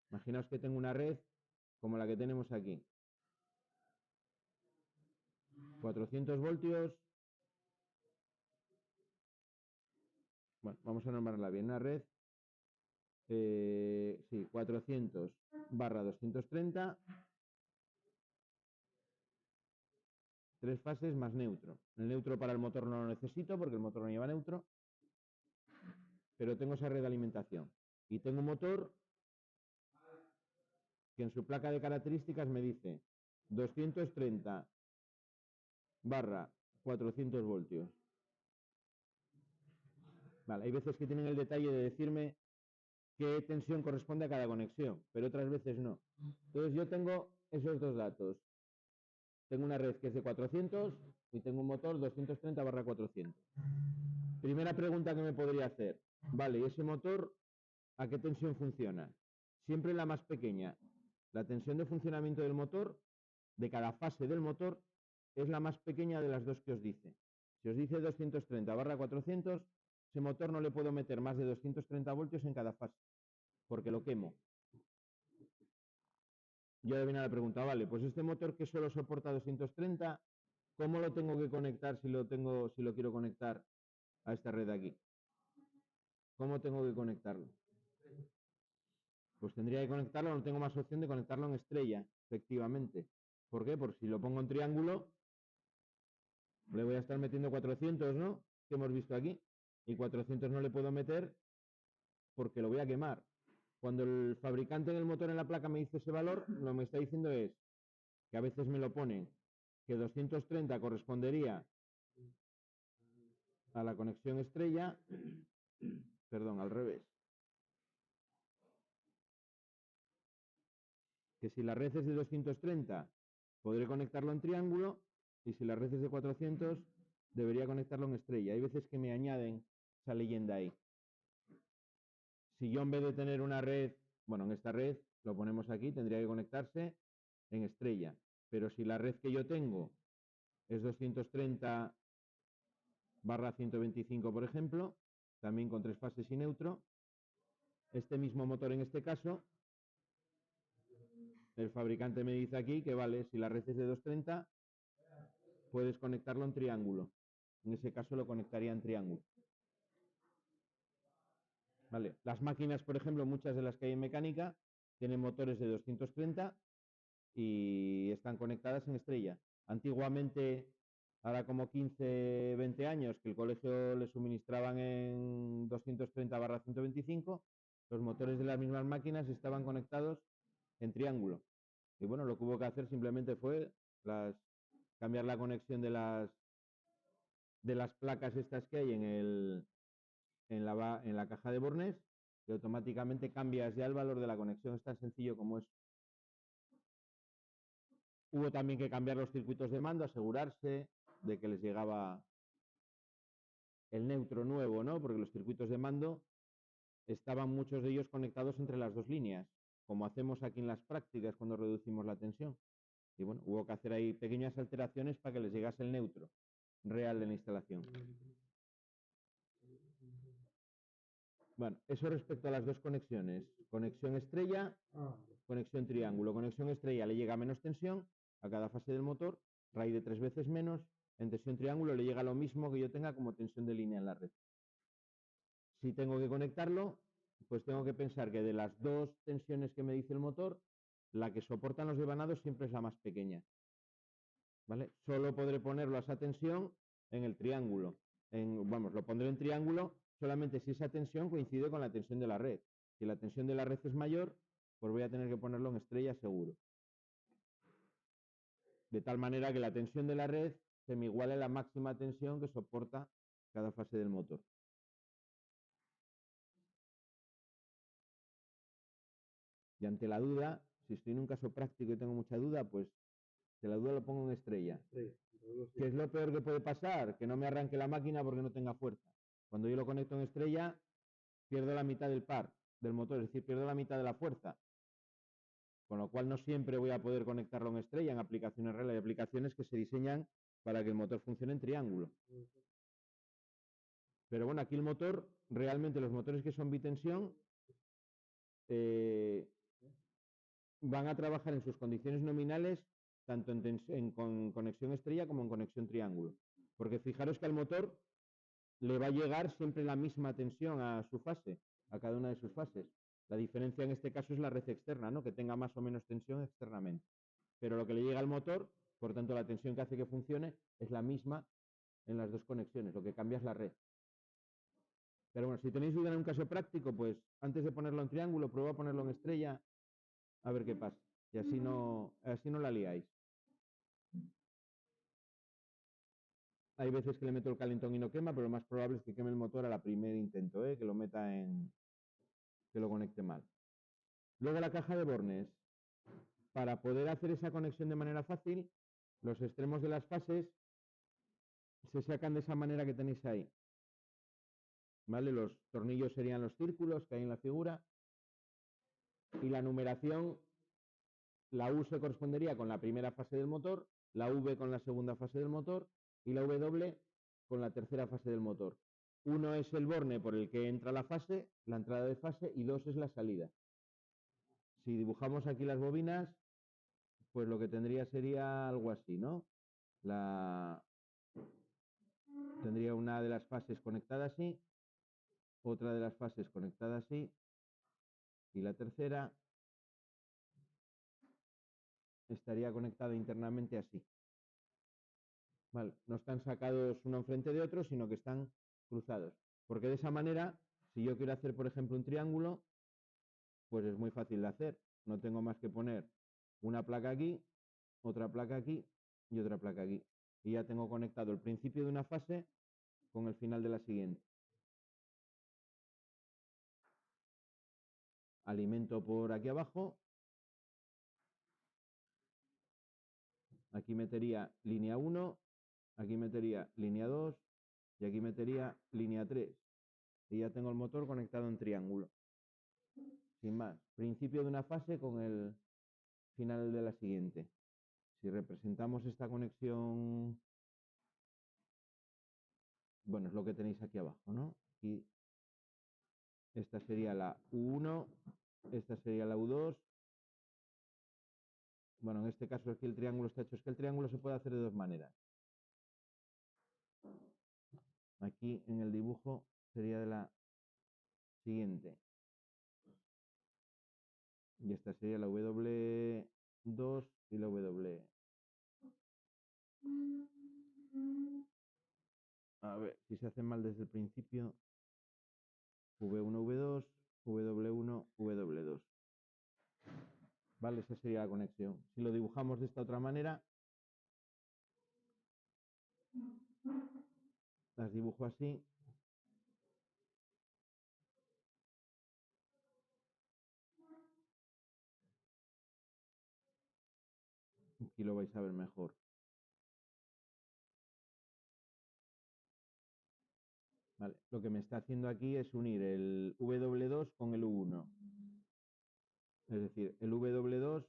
imaginaos que tengo una red como la que tenemos aquí. 400 voltios. Bueno, vamos a normarla bien. Una red, sí, 400/230. 3 fases más neutro. El neutro para el motor no lo necesito porque el motor no lleva neutro. Pero tengo esa red de alimentación. Y tengo un motor que en su placa de características me dice 230/400 voltios. Vale, hay veces que tienen el detalle de decirme qué tensión corresponde a cada conexión, pero otras veces no. Entonces yo tengo esos dos datos. Tengo una red que es de 400 y tengo un motor 230/400. Primera pregunta que me podría hacer. Vale, ¿y ese motor a qué tensión funciona? Siempre la más pequeña. La tensión de funcionamiento del motor, de cada fase del motor, es la más pequeña de las dos que os dice. Si os dice 230/400, ese motor no le puedo meter más de 230 voltios en cada fase, porque lo quemo. Yo le viene la pregunta, vale, pues este motor que solo soporta 230, ¿cómo lo tengo que conectar si lo quiero conectar a esta red de aquí? ¿Cómo tengo que conectarlo? Pues tendría que conectarlo, no tengo más opción de conectarlo en estrella, efectivamente. ¿Por qué? Porque si lo pongo en triángulo, le voy a estar metiendo 400, ¿no? Que hemos visto aquí. Y 400 no le puedo meter porque lo voy a quemar. Cuando el fabricante en el motor en la placa me dice ese valor, lo que me está diciendo es que a veces me lo pone que 230 correspondería a la conexión estrella, perdón, al revés. Que si la red es de 230, podré conectarlo en triángulo, y si la red es de 400, debería conectarlo en estrella. Hay veces que me añaden esa leyenda ahí. Si yo en vez de tener una red, bueno, en esta red, lo ponemos aquí, tendría que conectarse en estrella. Pero si la red que yo tengo es 230/125, por ejemplo, también con 3 fases y neutro, este mismo motor en este caso, el fabricante me dice aquí que vale, si la red es de 230, puedes conectarlo en triángulo. En ese caso lo conectaría en triángulo. Vale. Las máquinas, por ejemplo, muchas de las que hay en mecánica, tienen motores de 230 y están conectadas en estrella. Antiguamente, ahora como 15, 20 años, que el colegio le suministraban en 230/125, los motores de las mismas máquinas estaban conectados en triángulo. Y bueno, lo que hubo que hacer simplemente fue cambiar la conexión de las placas estas que hay en la caja de bornés, y automáticamente cambias ya el valor de la conexión. Es tan sencillo como eso. Hubo también que cambiar los circuitos de mando, asegurarse de que les llegaba el neutro nuevo, ¿no? Porque los circuitos de mando estaban muchos de ellos conectados entre las dos líneas, como hacemos aquí en las prácticas cuando reducimos la tensión. Y bueno, hubo que hacer ahí pequeñas alteraciones para que les llegase el neutro real de la instalación. Bueno, eso respecto a las dos conexiones. Conexión estrella, conexión triángulo. Conexión estrella le llega menos tensión a cada fase del motor, raíz de 3 veces menos. En tensión triángulo le llega lo mismo que yo tenga como tensión de línea en la red. Si tengo que conectarlo, pues tengo que pensar que de las dos tensiones que me dice el motor, la que soportan los devanados siempre es la más pequeña. ¿Vale? Solo podré ponerlo a esa tensión en el triángulo. Vamos, lo pondré en triángulo solamente si esa tensión coincide con la tensión de la red. Si la tensión de la red es mayor, pues voy a tener que ponerlo en estrella seguro. De tal manera que la tensión de la red se me iguale a la máxima tensión que soporta cada fase del motor. Y ante la duda, si estoy en un caso práctico y tengo mucha duda, pues de la duda lo pongo en estrella. Sí, ¿Qué es lo peor que puede pasar? Que no me arranque la máquina porque no tenga fuerza. Cuando yo lo conecto en estrella, pierdo la mitad del par del motor, es decir, pierdo la mitad de la fuerza. Con lo cual no siempre voy a poder conectarlo en estrella. En aplicaciones reales hay aplicaciones que se diseñan para que el motor funcione en triángulo. Pero bueno, aquí el motor, realmente los motores que son bitensión van a trabajar en sus condiciones nominales tanto con conexión estrella como en conexión triángulo. Porque fijaros que al motor le va a llegar siempre la misma tensión a su fase, a cada una de sus fases. La diferencia en este caso es la red externa, ¿no? Que tenga más o menos tensión externamente. Pero lo que le llega al motor, por tanto la tensión que hace que funcione, es la misma en las dos conexiones, lo que cambia es la red. Pero bueno, si tenéis duda en un caso práctico, pues antes de ponerlo en triángulo, prueba a ponerlo en estrella, a ver qué pasa. Y así no la liáis. Hay veces que le meto el calentón y no quema, pero lo más probable es que queme el motor a la primer intento, que lo meta que lo conecte mal. Luego la caja de bornes. Para poder hacer esa conexión de manera fácil, los extremos de las fases se sacan de esa manera que tenéis ahí. ¿Vale? Los tornillos serían los círculos que hay en la figura. Y la numeración, la U se correspondería con la primera fase del motor, la V con la segunda fase del motor y la W con la tercera fase del motor. 1 es el borne por el que entra la fase, la entrada de fase, y 2 es la salida. Si dibujamos aquí las bobinas, pues lo que tendría sería algo así, ¿no? Tendría una de las fases conectada así, otra de las fases conectada así, y la tercera estaría conectada internamente así. Vale, no están sacados uno enfrente de otro, sino que están cruzados. Porque de esa manera, si yo quiero hacer, por ejemplo, un triángulo, pues es muy fácil de hacer. No tengo más que poner una placa aquí, otra placa aquí y otra placa aquí. Y ya tengo conectado el principio de una fase con el final de la siguiente. Alimento por aquí abajo. Aquí metería línea 1, aquí metería línea 2 y aquí metería línea 3. Y ya tengo el motor conectado en triángulo. Sin más, principio de una fase con el final de la siguiente. Si representamos esta conexión, bueno, es lo que tenéis aquí abajo, ¿no? Aquí, esta sería la U1, esta sería la U2. Bueno, en este caso aquí el triángulo está hecho. Es que el triángulo se puede hacer de dos maneras. Aquí en el dibujo sería de la siguiente. Y esta sería la W2 y la W. A ver, si se hace mal desde el principio. V1, V2, W1, W2. Vale, esa sería la conexión. Si lo dibujamos de esta otra manera, las dibujo así. Aquí lo vais a ver mejor. Vale, lo que me está haciendo aquí es unir el W2 con el U1. Es decir, el W2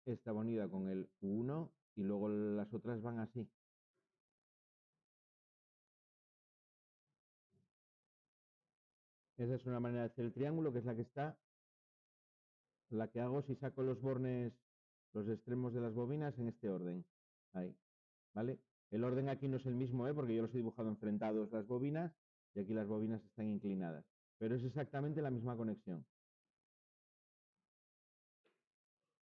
está unida con el U1 y luego las otras van así. Esa es una manera de hacer el triángulo, que es la que hago si saco los bornes, los extremos de las bobinas en este orden. Ahí, ¿vale? El orden aquí no es el mismo, porque yo los he dibujado enfrentados las bobinas y aquí las bobinas están inclinadas. Pero es exactamente la misma conexión.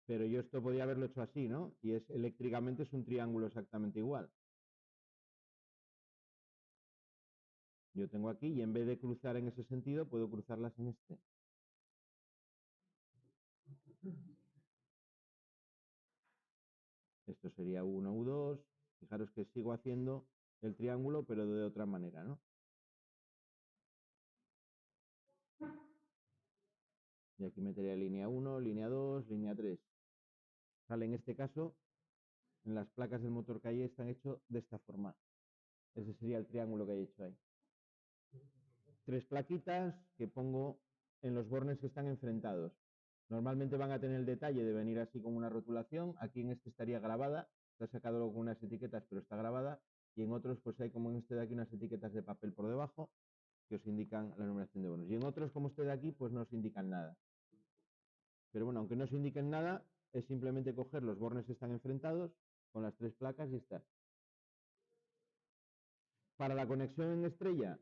Pero yo esto podía haberlo hecho así, ¿no? Y eléctricamente es un triángulo exactamente igual. Yo tengo aquí y en vez de cruzar en ese sentido, puedo cruzarlas en este. Esto sería U1, U2. Fijaros que sigo haciendo el triángulo, pero de otra manera, ¿no? Y aquí metería línea 1, línea 2, línea 3. Vale, en este caso, en las placas del motor que hay están hechos de esta forma. Ese sería el triángulo que he hecho ahí. 3 plaquitas que pongo en los bornes que están enfrentados. Normalmente van a tener el detalle de venir así con una rotulación. Aquí en este estaría grabada. Está sacado con unas etiquetas, pero está grabada. Y en otros, pues hay como en este de aquí unas etiquetas de papel por debajo que os indican la numeración de bornes. Y en otros, como este de aquí, pues no os indican nada. Pero bueno, aunque no os indiquen nada, es simplemente coger los bornes que están enfrentados con las 3 placas y está. Para la conexión en estrella,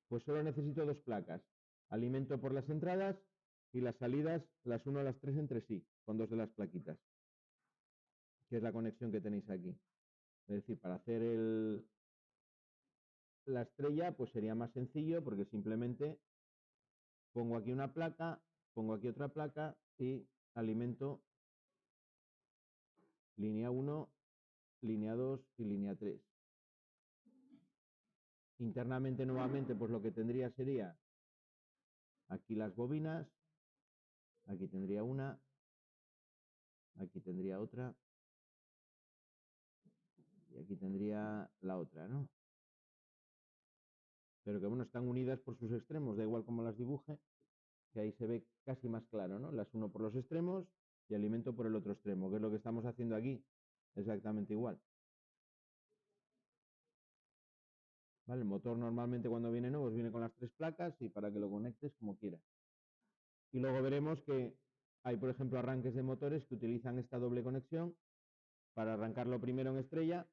pues solo necesito 2 placas. Alimento por las entradas y las salidas las uno a las 3 entre sí, con 2 de las plaquitas, que es la conexión que tenéis aquí. Es decir, para hacer la estrella, pues sería más sencillo porque simplemente pongo aquí una placa, pongo aquí otra placa y alimento línea 1, línea 2 y línea 3. Internamente nuevamente, pues lo que tendría sería aquí las bobinas, aquí tendría una, aquí tendría otra y aquí tendría la otra, ¿no? Pero que bueno, están unidas por sus extremos, da igual cómo las dibuje, que ahí se ve casi más claro, ¿no? Las uno por los extremos y alimento por el otro extremo, que es lo que estamos haciendo aquí, exactamente igual. ¿Vale? El motor normalmente cuando viene nuevo viene con las 3 placas y para que lo conectes como quieras. Y luego veremos que hay, por ejemplo, arranques de motores que utilizan esta doble conexión para arrancarlo primero en estrella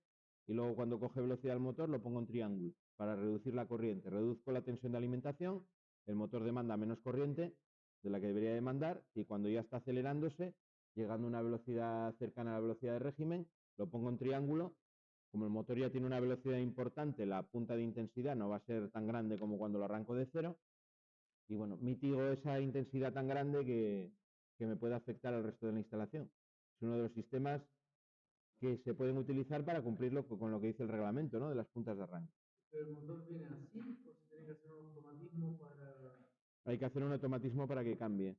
y luego cuando coge velocidad el motor lo pongo en triángulo para reducir la corriente. Reduzco la tensión de alimentación, el motor demanda menos corriente de la que debería demandar y cuando ya está acelerándose, llegando a una velocidad cercana a la velocidad de régimen, lo pongo en triángulo. Como el motor ya tiene una velocidad importante, la punta de intensidad no va a ser tan grande como cuando lo arranco de cero. Y bueno, mitigo esa intensidad tan grande que me puede afectar al resto de la instalación. Es uno de los sistemas que se pueden utilizar para cumplirlo con lo que dice el reglamento, ¿no? De las puntas de arranque. Pero el motor viene así, o se tiene que hacer un automatismo para... Hay que hacer un automatismo para que cambie.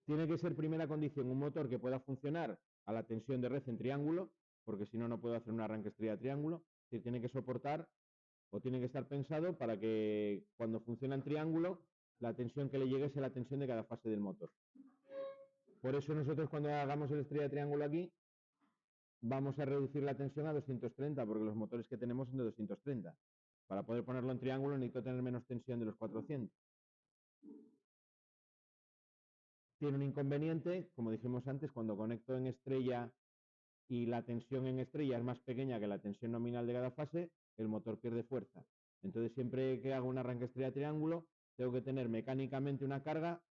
Tiene que ser primera condición un motor que pueda funcionar a la tensión de red en triángulo, porque si no, no puedo hacer un arranque estrella triángulo. Se tiene que soportar o tiene que estar pensado para que cuando funciona en triángulo, la tensión que le llegue sea la tensión de cada fase del motor. Por eso nosotros cuando hagamos el estrella triángulo aquí, vamos a reducir la tensión a 230, porque los motores que tenemos son de 230. Para poder ponerlo en triángulo necesito tener menos tensión de los 400. Tiene un inconveniente, como dijimos antes, cuando conecto en estrella y la tensión en estrella es más pequeña que la tensión nominal de cada fase, el motor pierde fuerza. Entonces siempre que hago un arranque estrella triángulo, tengo que tener mecánicamente una carga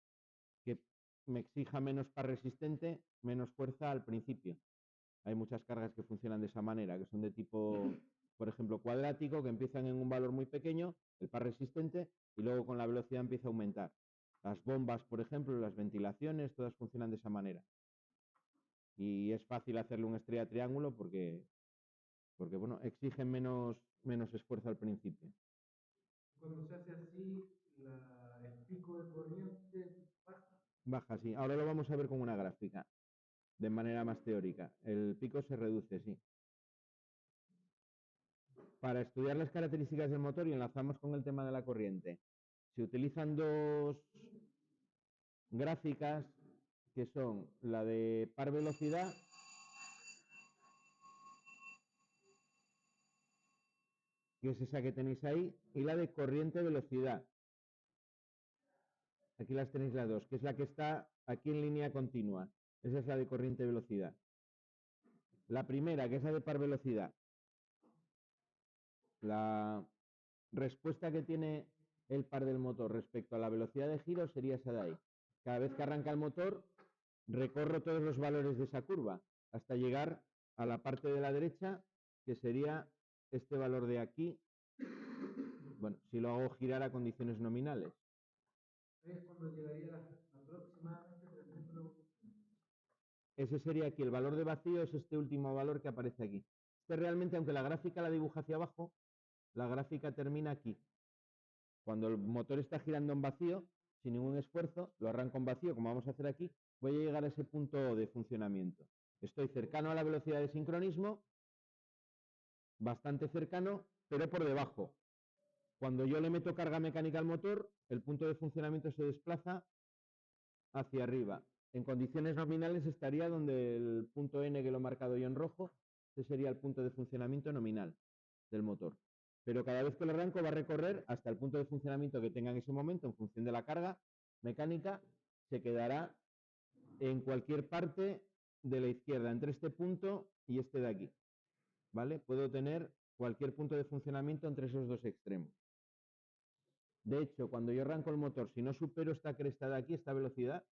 que me exija menos par resistente, menos fuerza al principio. Hay muchas cargas que funcionan de esa manera, que son de tipo, por ejemplo, cuadrático, que empiezan en un valor muy pequeño, el par resistente, y luego con la velocidad empieza a aumentar. Las bombas, por ejemplo, las ventilaciones, todas funcionan de esa manera. Y es fácil hacerle una estrella triángulo porque bueno, exigen menos esfuerzo al principio. Cuando se hace así, el pico de corriente baja. Baja, sí. Ahora lo vamos a ver con una gráfica, de manera más teórica. El pico se reduce, sí. Para estudiar las características del motor y enlazamos con el tema de la corriente, se utilizan dos gráficas que son la de par velocidad que es esa que tenéis ahí, y la de corriente velocidad. Aquí las tenéis las dos, que es la que está aquí en línea continua. Esa es la de corriente velocidad. La primera, que es la de par velocidad. La respuesta que tiene el par del motor respecto a la velocidad de giro sería esa de ahí. Cada vez que arranca el motor, recorro todos los valores de esa curva hasta llegar a la parte de la derecha, que sería este valor de aquí. Bueno, si lo hago girar a condiciones nominales. Es cuando llegaría aproximadamente 3.000. Ese sería aquí, el valor de vacío es este último valor que aparece aquí. Este realmente, aunque la gráfica la dibuja hacia abajo, la gráfica termina aquí. Cuando el motor está girando en vacío, sin ningún esfuerzo, lo arranco en vacío, como vamos a hacer aquí, voy a llegar a ese punto de funcionamiento. Estoy cercano a la velocidad de sincronismo, bastante cercano, pero por debajo. Cuando yo le meto carga mecánica al motor, el punto de funcionamiento se desplaza hacia arriba. En condiciones nominales estaría donde el punto N, que lo he marcado yo en rojo, ese sería el punto de funcionamiento nominal del motor. Pero cada vez que lo arranco va a recorrer hasta el punto de funcionamiento que tenga en ese momento, en función de la carga mecánica, se quedará en cualquier parte de la izquierda, entre este punto y este de aquí. ¿Vale? Puedo tener cualquier punto de funcionamiento entre esos dos extremos. De hecho, cuando yo arranco el motor, si no supero esta cresta de aquí, esta velocidad,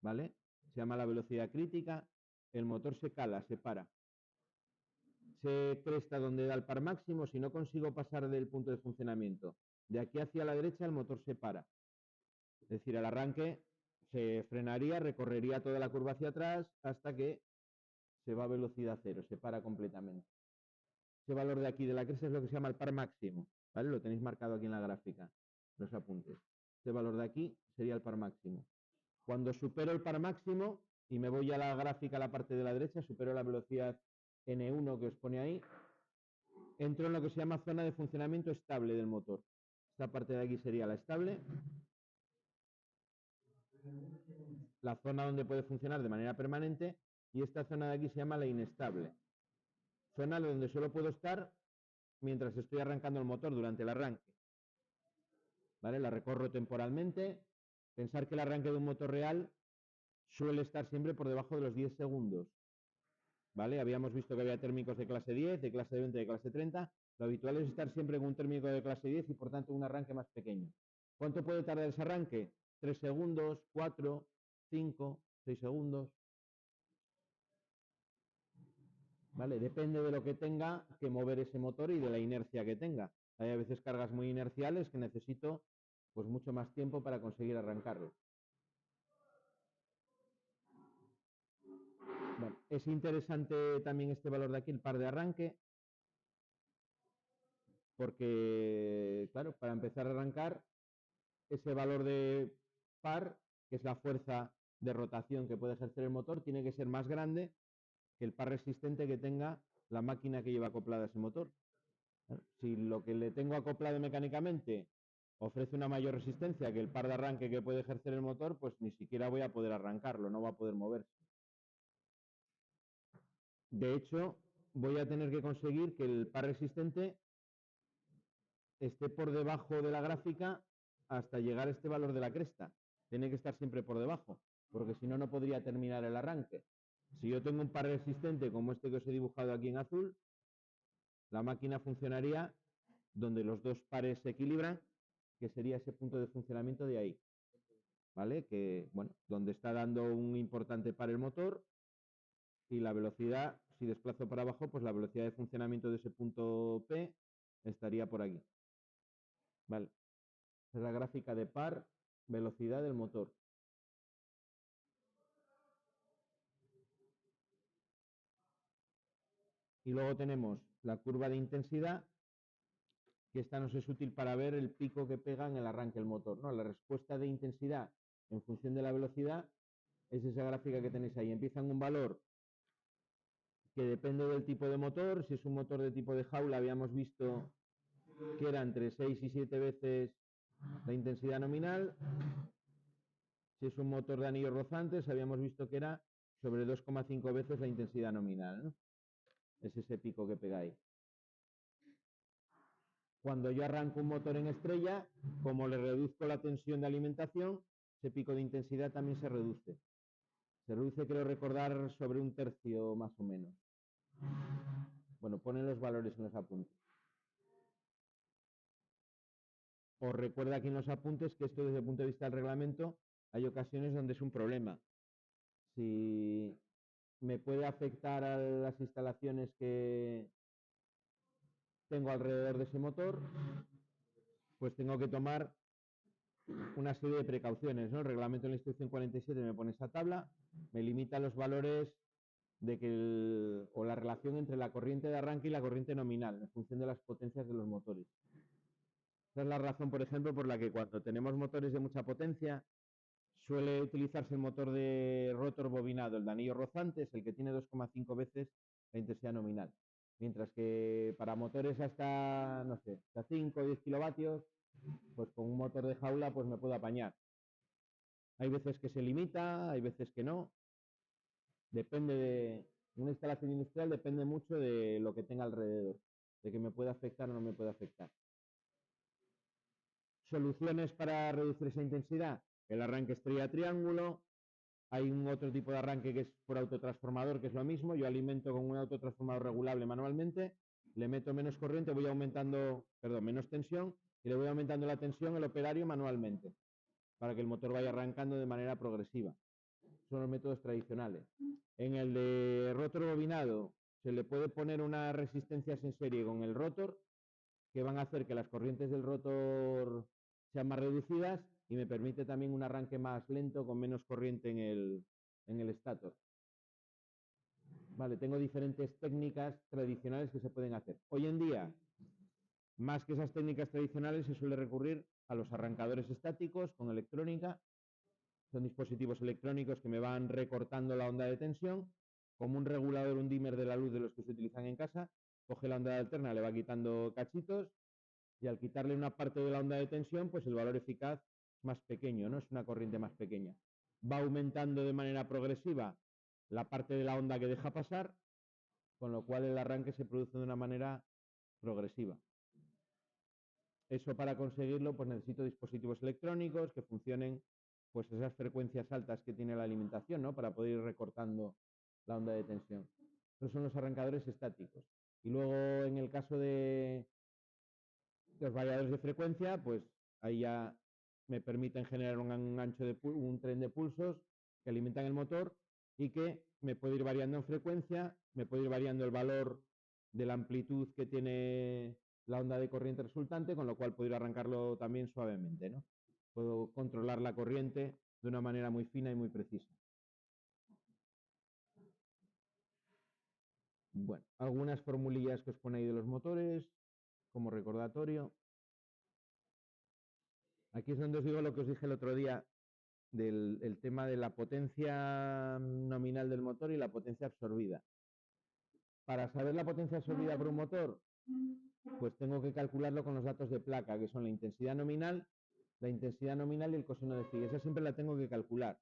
¿vale? Se llama la velocidad crítica, el motor se cala, se para. Se cresta donde da el par máximo, si no consigo pasar del punto de funcionamiento. De aquí hacia la derecha el motor se para. Es decir, al arranque se frenaría, recorrería toda la curva hacia atrás hasta que se va a velocidad cero, se para completamente. Ese valor de aquí de la cresta es lo que se llama el par máximo, ¿vale? Lo tenéis marcado aquí en la gráfica, los apuntes. Este valor de aquí sería el par máximo. Cuando supero el par máximo y me voy a la gráfica a la parte de la derecha, supero la velocidad N1 que os pone ahí, entro en lo que se llama zona de funcionamiento estable del motor. Esta parte de aquí sería la estable, la zona donde puede funcionar de manera permanente, y esta zona de aquí se llama la inestable. Zona donde solo puedo estar mientras estoy arrancando el motor durante el arranque. ¿Vale? La recorro temporalmente. Pensar que el arranque de un motor real suele estar siempre por debajo de los 10 segundos. ¿Vale? Habíamos visto que había térmicos de clase 10, de clase 20, de clase 30. Lo habitual es estar siempre con un térmico de clase 10 y por tanto un arranque más pequeño. ¿Cuánto puede tardar ese arranque? 3 segundos, 4, 5, 6 segundos. ¿Vale? Depende de lo que tenga que mover ese motor y de la inercia que tenga. Hay a veces cargas muy inerciales que necesito pues mucho más tiempo para conseguir arrancarlo. Bueno, es interesante también este valor de aquí, el par de arranque, porque, claro, para empezar a arrancar, ese valor de par, que es la fuerza de rotación que puede ejercer el motor, tiene que ser más grande que el par resistente que tenga la máquina que lleva acoplada a ese motor. Si lo que le tengo acoplado mecánicamente ofrece una mayor resistencia que el par de arranque que puede ejercer el motor, pues ni siquiera voy a poder arrancarlo, no va a poder moverse. De hecho, voy a tener que conseguir que el par resistente esté por debajo de la gráfica hasta llegar a este valor de la cresta. Tiene que estar siempre por debajo, porque si no, no podría terminar el arranque. Si yo tengo un par resistente como este que os he dibujado aquí en azul, la máquina funcionaría donde los dos pares se equilibran, que sería ese punto de funcionamiento de ahí. ¿Vale? Que, bueno, donde está dando un importante par el motor y la velocidad, si desplazo para abajo, pues la velocidad de funcionamiento de ese punto P estaría por aquí. Vale. Es la gráfica de par, velocidad del motor. Y luego tenemos la curva de intensidad, que esta nos es útil para ver el pico que pega en el arranque del motor, ¿no? La respuesta de intensidad en función de la velocidad es esa gráfica que tenéis ahí. Empieza en un valor que depende del tipo de motor. Si es un motor de tipo de jaula, habíamos visto que era entre 6 y 7 veces la intensidad nominal. Si es un motor de anillos rozantes, habíamos visto que era sobre 2,5 veces la intensidad nominal, ¿no? Es ese pico que pega ahí. Cuando yo arranco un motor en estrella, como le reduzco la tensión de alimentación, ese pico de intensidad también se reduce. Se reduce, creo recordar, sobre 1/3 más o menos. Bueno, ponen los valores en los apuntes. Os recuerda aquí en los apuntes que esto desde el punto de vista del reglamento hay ocasiones donde es un problema. si me puede afectar a las instalaciones que tengo alrededor de ese motor, pues tengo que tomar una serie de precauciones, ¿no? El reglamento de la instrucción 47 me pone esa tabla, me limita los valores de que o la relación entre la corriente de arranque y la corriente nominal, en función de las potencias de los motores. Esa es la razón, por ejemplo, por la que cuando tenemos motores de mucha potencia, suele utilizarse el motor de rotor bobinado, el de anillo rozante, es el que tiene 2,5 veces la intensidad nominal. Mientras que para motores hasta, no sé, hasta 5 o 10 kilovatios, pues con un motor de jaula pues me puedo apañar. Hay veces que se limita, hay veces que no. Depende de una instalación industrial, depende mucho de lo que tenga alrededor, de que me pueda afectar o no me pueda afectar. Soluciones para reducir esa intensidad: el arranque estrella-triángulo. Hay un otro tipo de arranque que es por autotransformador, que es lo mismo. Yo alimento con un autotransformador regulable manualmente, le meto menos corriente, voy aumentando, menos tensión, y le voy aumentando la tensión al operario manualmente, para que el motor vaya arrancando de manera progresiva. Son los métodos tradicionales. En el de rotor bobinado se le puede poner unas resistencias en serie con el rotor que van a hacer que las corrientes del rotor sean más reducidas y me permite también un arranque más lento con menos corriente en el estator. Vale, tengo diferentes técnicas tradicionales que se pueden hacer. Hoy en día, más que esas técnicas tradicionales, se suele recurrir a los arrancadores estáticos con electrónica. Son dispositivos electrónicos que me van recortando la onda de tensión, como un regulador, un dimmer de la luz de los que se utilizan en casa. Coge la onda alterna, le va quitando cachitos, y al quitarle una parte de la onda de tensión, pues el valor eficaz es más pequeño, ¿no? Es una corriente más pequeña. Va aumentando de manera progresiva la parte de la onda que deja pasar, con lo cual el arranque se produce de una manera progresiva. Eso, para conseguirlo, pues necesito dispositivos electrónicos que funcionen pues esas frecuencias altas que tiene la alimentación, ¿no? Para poder ir recortando la onda de tensión. Esos son los arrancadores estáticos. Y luego, en el caso de los variadores de frecuencia, pues ahí ya me permiten generar un tren de pulsos que alimentan el motor y que me puede ir variando en frecuencia, me puede ir variando el valor de la amplitud que tiene la onda de corriente resultante, con lo cual puedo ir a arrancarlo también suavemente, ¿no? Puedo controlar la corriente de una manera muy fina y muy precisa. Bueno, algunas formulillas que os pone ahí de los motores, como recordatorio. Aquí es donde os digo lo que os dije el otro día del tema de la potencia nominal del motor y la potencia absorbida. Para saber la potencia absorbida por un motor, pues tengo que calcularlo con los datos de placa, que son la intensidad nominal y el coseno de phi. Esa siempre la tengo que calcular.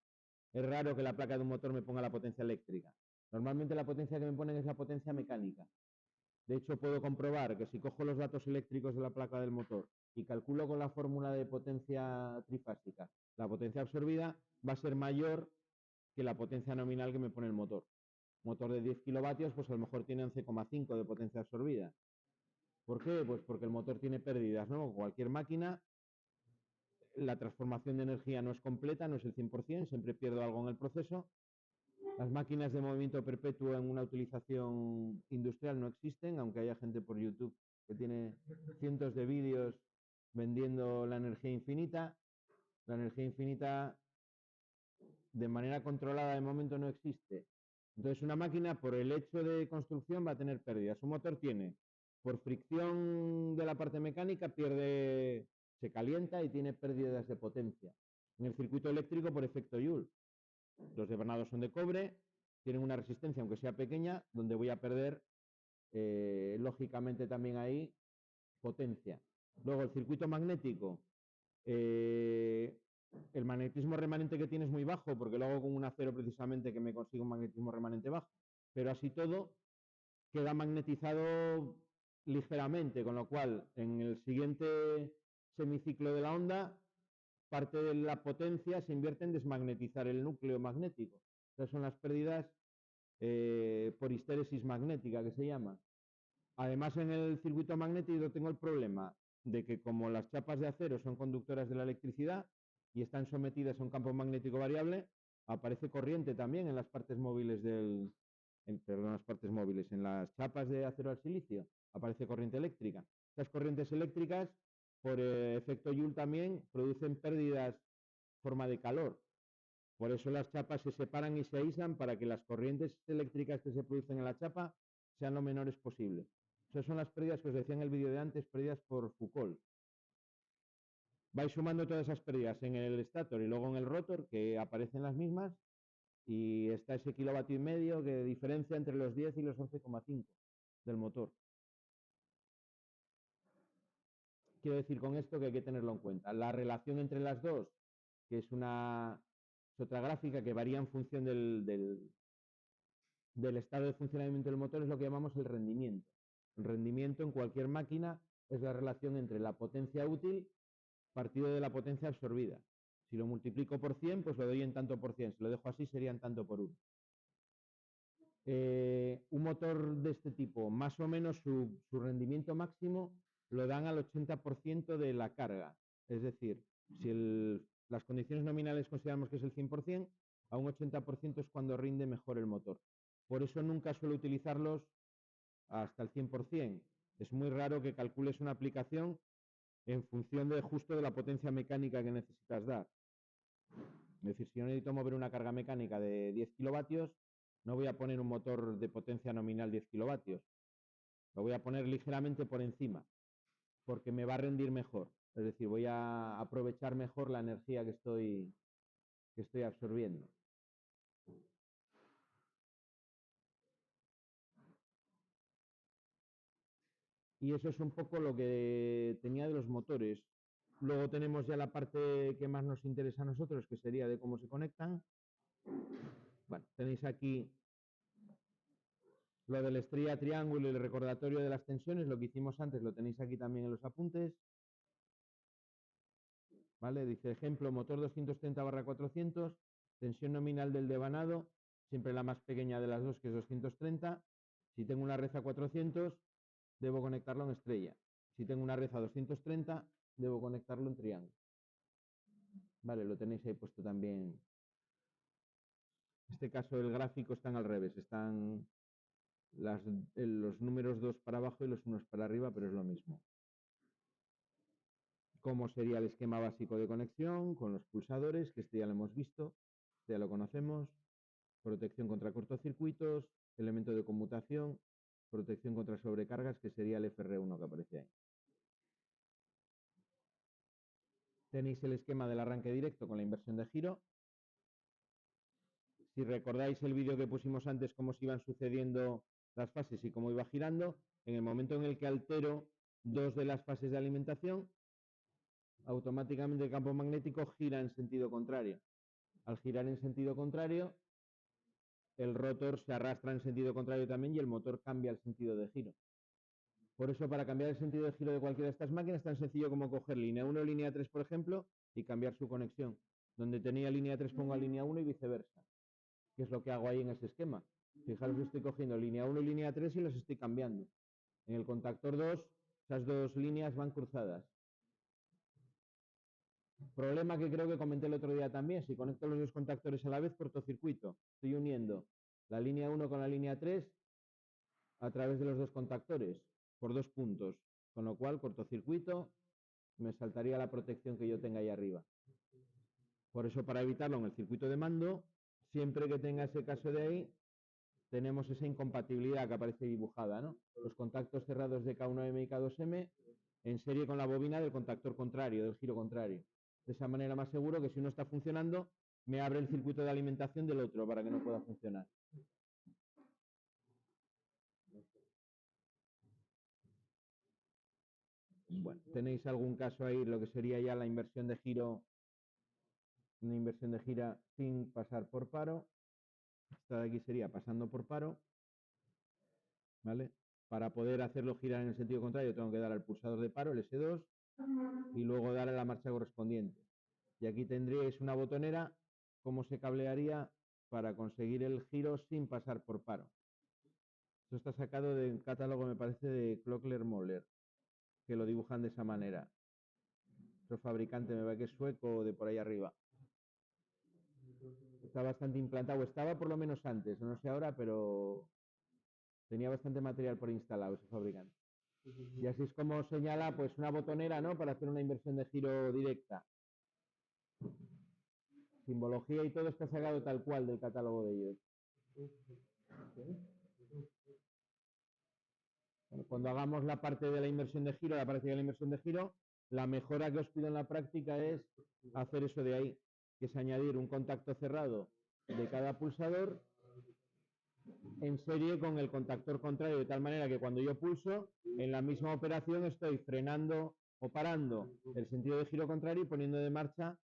Es raro que la placa de un motor me ponga la potencia eléctrica. Normalmente la potencia que me ponen es la potencia mecánica. De hecho, puedo comprobar que si cojo los datos eléctricos de la placa del motor y calculo con la fórmula de potencia trifásica, la potencia absorbida va a ser mayor que la potencia nominal que me pone el motor. Motor de 10 kilovatios, pues a lo mejor tiene 11,5 de potencia absorbida. ¿Por qué? Pues porque el motor tiene pérdidas, ¿no? Cualquier máquina, la transformación de energía no es completa, no es el 100%, siempre pierdo algo en el proceso. Las máquinas de movimiento perpetuo en una utilización industrial no existen, aunque haya gente por YouTube que tiene cientos de vídeos vendiendo la energía infinita. La energía infinita de manera controlada de momento no existe. Entonces una máquina, por el hecho de construcción, va a tener pérdidas. Un motor tiene, por fricción de la parte mecánica, se calienta y tiene pérdidas de potencia. En el circuito eléctrico, por efecto Joule. Los debranados son de cobre, tienen una resistencia, aunque sea pequeña, donde voy a perder, lógicamente también ahí, potencia. Luego el circuito magnético, el magnetismo remanente que tiene es muy bajo, porque lo hago con un acero precisamente que me consigue un magnetismo remanente bajo, pero así todo queda magnetizado ligeramente, con lo cual en el siguiente semiciclo de la onda, parte de la potencia se invierte en desmagnetizar el núcleo magnético. Esas son las pérdidas por histéresis magnética, que se llama. Además, en el circuito magnético tengo el problema de que, como las chapas de acero son conductoras de la electricidad y están sometidas a un campo magnético variable, aparece corriente también en las partes móviles en las chapas de acero al silicio, aparece corriente eléctrica. Estas corrientes eléctricas, por efecto Joule también, producen pérdidas en forma de calor. Por eso las chapas se separan y se aíslan para que las corrientes eléctricas que se producen en la chapa sean lo menores posible. Esas son las pérdidas que os decía en el vídeo de antes, pérdidas por Foucault. Vais sumando todas esas pérdidas en el estator y luego en el rotor, que aparecen las mismas, y está ese kilovatio y medio que diferencia entre los 10 y los 11,5 del motor. Quiero decir con esto que hay que tenerlo en cuenta. La relación entre las dos, que es otra gráfica que varía en función del estado de funcionamiento del motor, es lo que llamamos el rendimiento. El rendimiento en cualquier máquina es la relación entre la potencia útil partido de la potencia absorbida. Si lo multiplico por 100, pues lo doy en tanto por 100. Si lo dejo así, sería en tanto por 1. Un motor de este tipo, más o menos su rendimiento máximo lo dan al 80% de la carga. Es decir, si las condiciones nominales consideramos que es el 100%, a un 80% es cuando rinde mejor el motor. Por eso nunca suelo utilizarlos hasta el 100%. Es muy raro que calcules una aplicación en función justo de la potencia mecánica que necesitas dar. Es decir, si yo necesito mover una carga mecánica de 10 kilovatios, no voy a poner un motor de potencia nominal 10 kilovatios. Lo voy a poner ligeramente por encima, porque me va a rendir mejor. Es decir, voy a aprovechar mejor la energía que estoy absorbiendo. Y eso es un poco lo que tenía de los motores. Luego tenemos ya la parte que más nos interesa a nosotros, que sería de cómo se conectan. Bueno, tenéis aquí lo de la estrella triángulo y el recordatorio de las tensiones, lo que hicimos antes, lo tenéis aquí también en los apuntes. ¿Vale? Dice ejemplo, motor 230/400, tensión nominal del devanado, siempre la más pequeña de las dos, que es 230. Si tengo una red a 400, debo conectarlo en estrella. Si tengo una red a 230, debo conectarlo en triángulo. Vale, lo tenéis ahí puesto también. En este caso el gráfico están al revés, están los números 2 para abajo y los 1 para arriba, pero es lo mismo. Cómo sería el esquema básico de conexión con los pulsadores, que este ya lo hemos visto, ya lo conocemos, protección contra cortocircuitos, elemento de conmutación, protección contra sobrecargas, que sería el FR1 que aparece ahí. Tenéis el esquema del arranque directo con la inversión de giro. Si recordáis el vídeo que pusimos antes, cómo se iban sucediendo las fases y cómo iba girando, en el momento en el que altero dos de las fases de alimentación, automáticamente el campo magnético gira en sentido contrario. Al girar en sentido contrario, el rotor se arrastra en sentido contrario también y el motor cambia el sentido de giro. Por eso, para cambiar el sentido de giro de cualquiera de estas máquinas es tan sencillo como coger línea 1 o línea 3, por ejemplo, y cambiar su conexión. Donde tenía línea 3 pongo a línea 1 y viceversa. Que es lo que hago ahí en ese esquema. Fijaros que estoy cogiendo línea 1 y línea 3 y las estoy cambiando. En el contactor 2, esas dos líneas van cruzadas. Problema que creo que comenté el otro día también. Si conecto los dos contactores a la vez, cortocircuito. Estoy uniendo la línea 1 con la línea 3 a través de los dos contactores por 2 puntos. Con lo cual, cortocircuito, me saltaría la protección que yo tenga ahí arriba. Por eso, para evitarlo en el circuito de mando, siempre que tenga ese caso de ahí, tenemos esa incompatibilidad que aparece dibujada, ¿no? Los contactos cerrados de K1M y K2M en serie con la bobina del contactor contrario, del giro contrario. De esa manera más seguro que si uno está funcionando, me abre el circuito de alimentación del otro para que no pueda funcionar. Bueno, tenéis algún caso ahí, lo que sería ya la inversión de giro, una inversión de gira sin pasar por paro. Esta de aquí sería pasando por paro, ¿vale? Para poder hacerlo girar en el sentido contrario, tengo que dar al pulsador de paro, el S2, y luego dar a la marcha correspondiente. Y aquí tendríais una botonera, cómo se cablearía para conseguir el giro sin pasar por paro. Esto está sacado del catálogo, me parece, de Klöckner-Moller, que lo dibujan de esa manera. Otro fabricante me va que es sueco o de por ahí arriba. está bastante implantado, estaba por lo menos antes, no sé ahora, pero tenía bastante material por instalado ese fabricante. Y así es como señala pues una botonera, ¿no? Para hacer una inversión de giro directa. Simbología y todo está sacado tal cual del catálogo de ellos. Bueno, cuando hagamos la parte de la inversión de giro, la práctica de la inversión de giro, la mejora que os pido en la práctica es hacer eso de ahí, que es añadir un contacto cerrado de cada pulsador en serie con el contactor contrario, de tal manera que cuando yo pulso, en la misma operación estoy frenando o parando el sentido de giro contrario y poniendo de marcha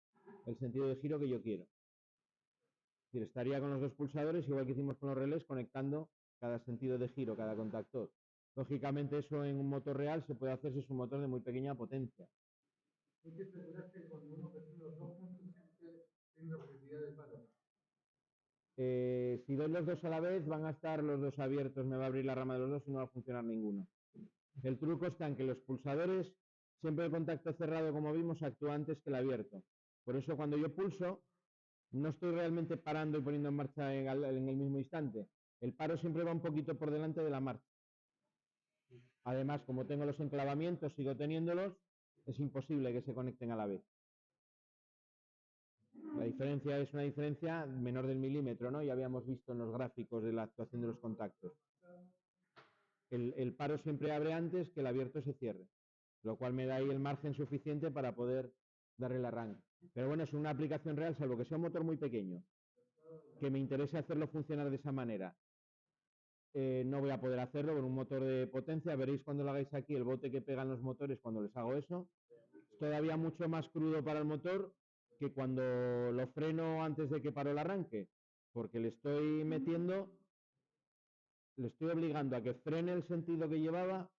el sentido de giro que yo quiero. Es decir, estaría con los dos pulsadores, igual que hicimos con los relés, conectando cada sentido de giro, cada contactor. Lógicamente eso en un motor real se puede hacer si es un motor de muy pequeña potencia. Hay que asegurar que cuando uno presiona los dos puntos siempre tenga posibilidad de paro. Si doy los dos a la vez, van a estar los dos abiertos, me va a abrir la rama de los dos y no va a funcionar ninguno. El truco está en que los pulsadores, siempre el contacto cerrado, como vimos, actúa antes que el abierto. Por eso cuando yo pulso, no estoy realmente parando y poniendo en marcha en el mismo instante. El paro siempre va un poquito por delante de la marcha. Además, como tengo los enclavamientos, sigo teniéndolos, es imposible que se conecten a la vez. La diferencia es una diferencia menor del milímetro, ¿no? Ya habíamos visto en los gráficos de la actuación de los contactos. El paro siempre abre antes que el abierto se cierre, lo cual me da ahí el margen suficiente para poder darle el arranque. Pero bueno, es una aplicación real, salvo que sea un motor muy pequeño, que me interese hacerlo funcionar de esa manera. No voy a poder hacerlo con un motor de potencia. Veréis cuando lo hagáis aquí el bote que pegan los motores cuando les hago eso. Es todavía mucho más crudo para el motor que cuando lo freno antes de que paro el arranque, porque le estoy metiendo, le estoy obligando a que frene el sentido que llevaba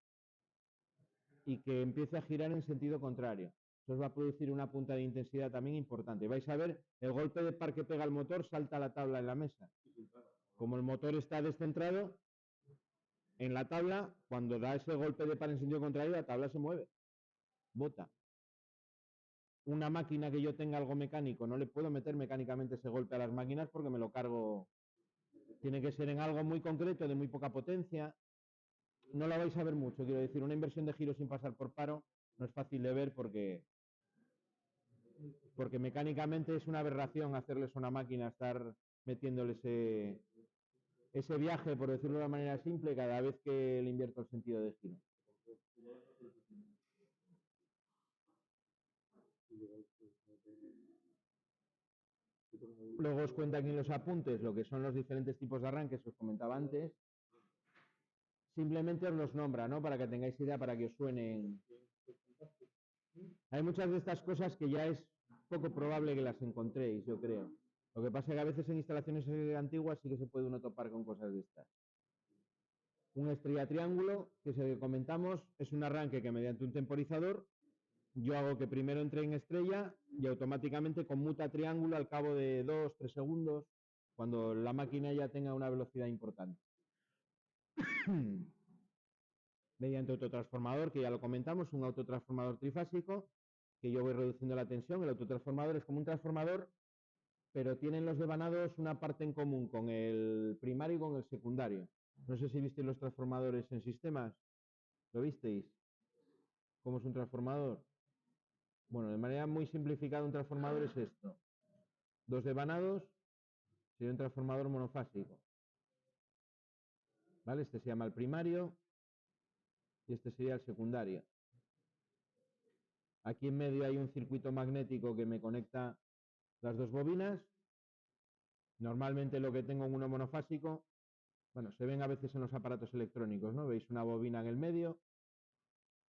y que empiece a girar en sentido contrario. Eso os va a producir una punta de intensidad también importante. Vais a ver, el golpe de par que pega el motor salta a la tabla en la mesa. Como el motor está descentrado, en la tabla, cuando da ese golpe de par en sentido contrario, la tabla se mueve, bota. Una máquina que yo tenga algo mecánico, no le puedo meter mecánicamente ese golpe a las máquinas porque me lo cargo. Tiene que ser en algo muy concreto, de muy poca potencia. No la vais a ver mucho, quiero decir, una inversión de giro sin pasar por paro no es fácil de ver porque mecánicamente es una aberración hacerles a una máquina estar metiéndole ese viaje, por decirlo de una manera simple, cada vez que le invierto el sentido de giro. Luego os cuento aquí en los apuntes lo que son los diferentes tipos de arranques que os comentaba antes. Simplemente os los nombra, ¿no? Para que tengáis idea, para que os suenen. Hay muchas de estas cosas que ya es poco probable que las encontréis, yo creo. Lo que pasa es que a veces en instalaciones antiguas sí que se puede uno topar con cosas de estas. Un estrella triángulo, que es el que comentamos, es un arranque que mediante un temporizador yo hago que primero entre en estrella y automáticamente conmuta a triángulo al cabo de 2-3 segundos, cuando la máquina ya tenga una velocidad importante. Mediante autotransformador, que ya lo comentamos, un autotransformador trifásico, que yo voy reduciendo la tensión. El autotransformador es como un transformador, pero tienen los devanados una parte en común con el primario y con el secundario. No sé si visteis los transformadores en sistemas. ¿Lo visteis? ¿Cómo es un transformador? Bueno, de manera muy simplificada, un transformador es esto. Dos devanados sería un transformador monofásico. ¿Vale? Este se llama el primario y este sería el secundario. Aquí en medio hay un circuito magnético que me conecta las dos bobinas. Normalmente lo que tengo en uno monofásico, bueno, se ven a veces en los aparatos electrónicos, ¿no? Veis una bobina en el medio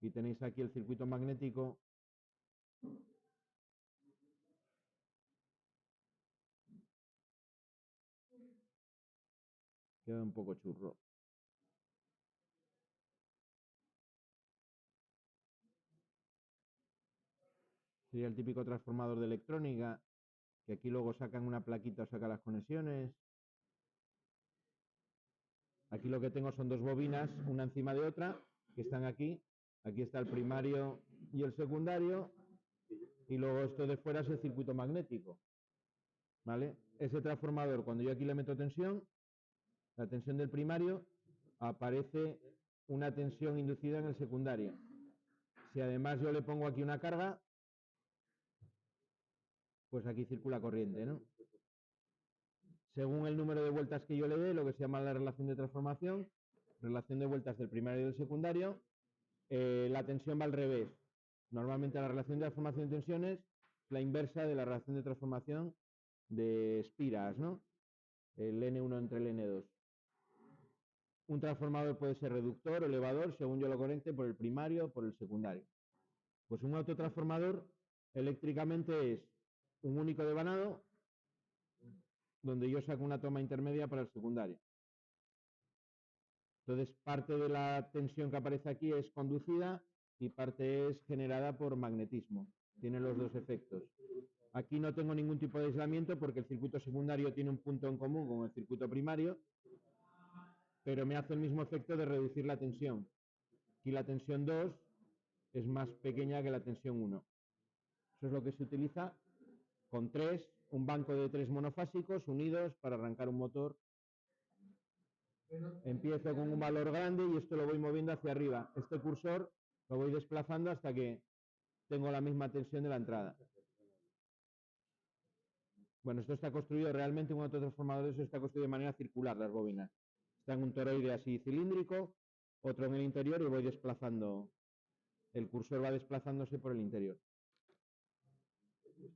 y tenéis aquí el circuito magnético. Queda un poco churro. Sería el típico transformador de electrónica, que aquí luego sacan una plaquita o sacan las conexiones. Aquí lo que tengo son dos bobinas, una encima de otra, que están aquí. Aquí está el primario y el secundario. Y luego esto de fuera es el circuito magnético. ¿vale? Ese transformador, cuando yo aquí le meto tensión, la tensión del primario, aparece una tensión inducida en el secundario. Si además yo le pongo aquí una carga, pues aquí circula corriente, ¿no? Según el número de vueltas que yo le dé, lo que se llama la relación de transformación, relación de vueltas del primario y del secundario, la tensión va al revés. Normalmente la relación de transformación de tensiones es la inversa de la relación de transformación de espiras, ¿no? El N1 entre el N2. Un transformador puede ser reductor o elevador según yo lo conecte por el primario o por el secundario. Pues un autotransformador eléctricamente es un único devanado donde yo saco una toma intermedia para el secundario. Entonces, parte de la tensión que aparece aquí es conducida y parte es generada por magnetismo. Tiene los dos efectos. Aquí no tengo ningún tipo de aislamiento porque el circuito secundario tiene un punto en común con el circuito primario, pero me hace el mismo efecto de reducir la tensión. Aquí la tensión 2 es más pequeña que la tensión 1. Eso es lo que se utiliza con un banco de 3 monofásicos unidos para arrancar un motor. Empiezo con un valor grande y esto lo voy moviendo hacia arriba. Este cursor lo voy desplazando hasta que tengo la misma tensión de la entrada. Bueno, esto está construido realmente, un autotransformador de eso está construido de manera circular, las bobinas. Está en un toroide así cilíndrico, otro en el interior y voy desplazando. El cursor va desplazándose por el interior.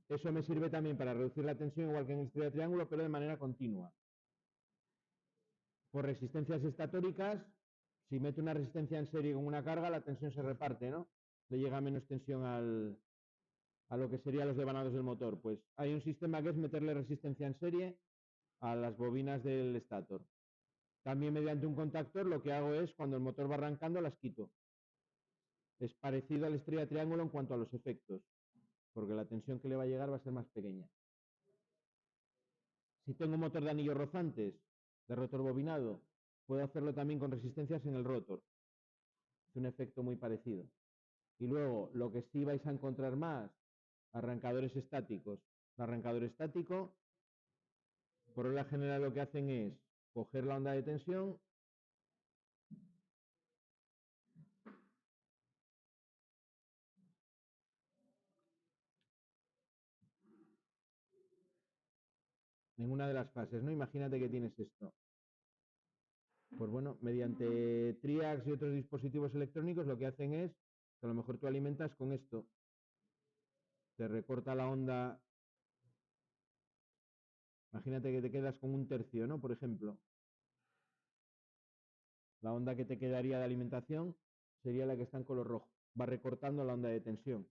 Eso me sirve también para reducir la tensión, igual que en el estrella triángulo, pero de manera continua. Por resistencias estatóricas, si meto una resistencia en serie con una carga, la tensión se reparte, ¿no? Le llega menos tensión a lo que serían los devanados del motor. Pues hay un sistema que es meterle resistencia en serie a las bobinas del estator. También mediante un contactor lo que hago es, cuando el motor va arrancando, las quito. Es parecido al estrella triángulo en cuanto a los efectos, porque la tensión que le va a llegar va a ser más pequeña. Si tengo un motor de anillos rozantes, de rotor bobinado, puedo hacerlo también con resistencias en el rotor. Es un efecto muy parecido. Y luego, lo que sí vais a encontrar más, arrancadores estáticos. El arrancador estático, por regla general, lo que hacen es coger la onda de tensión, en una de las fases, ¿no? Imagínate que tienes esto. Pues bueno, mediante triacs y otros dispositivos electrónicos lo que hacen es que a lo mejor tú alimentas con esto. Te recorta la onda. Imagínate que te quedas con un tercio, ¿no? Por ejemplo. La onda que te quedaría de alimentación sería la que está en color rojo. Va recortando la onda de tensión.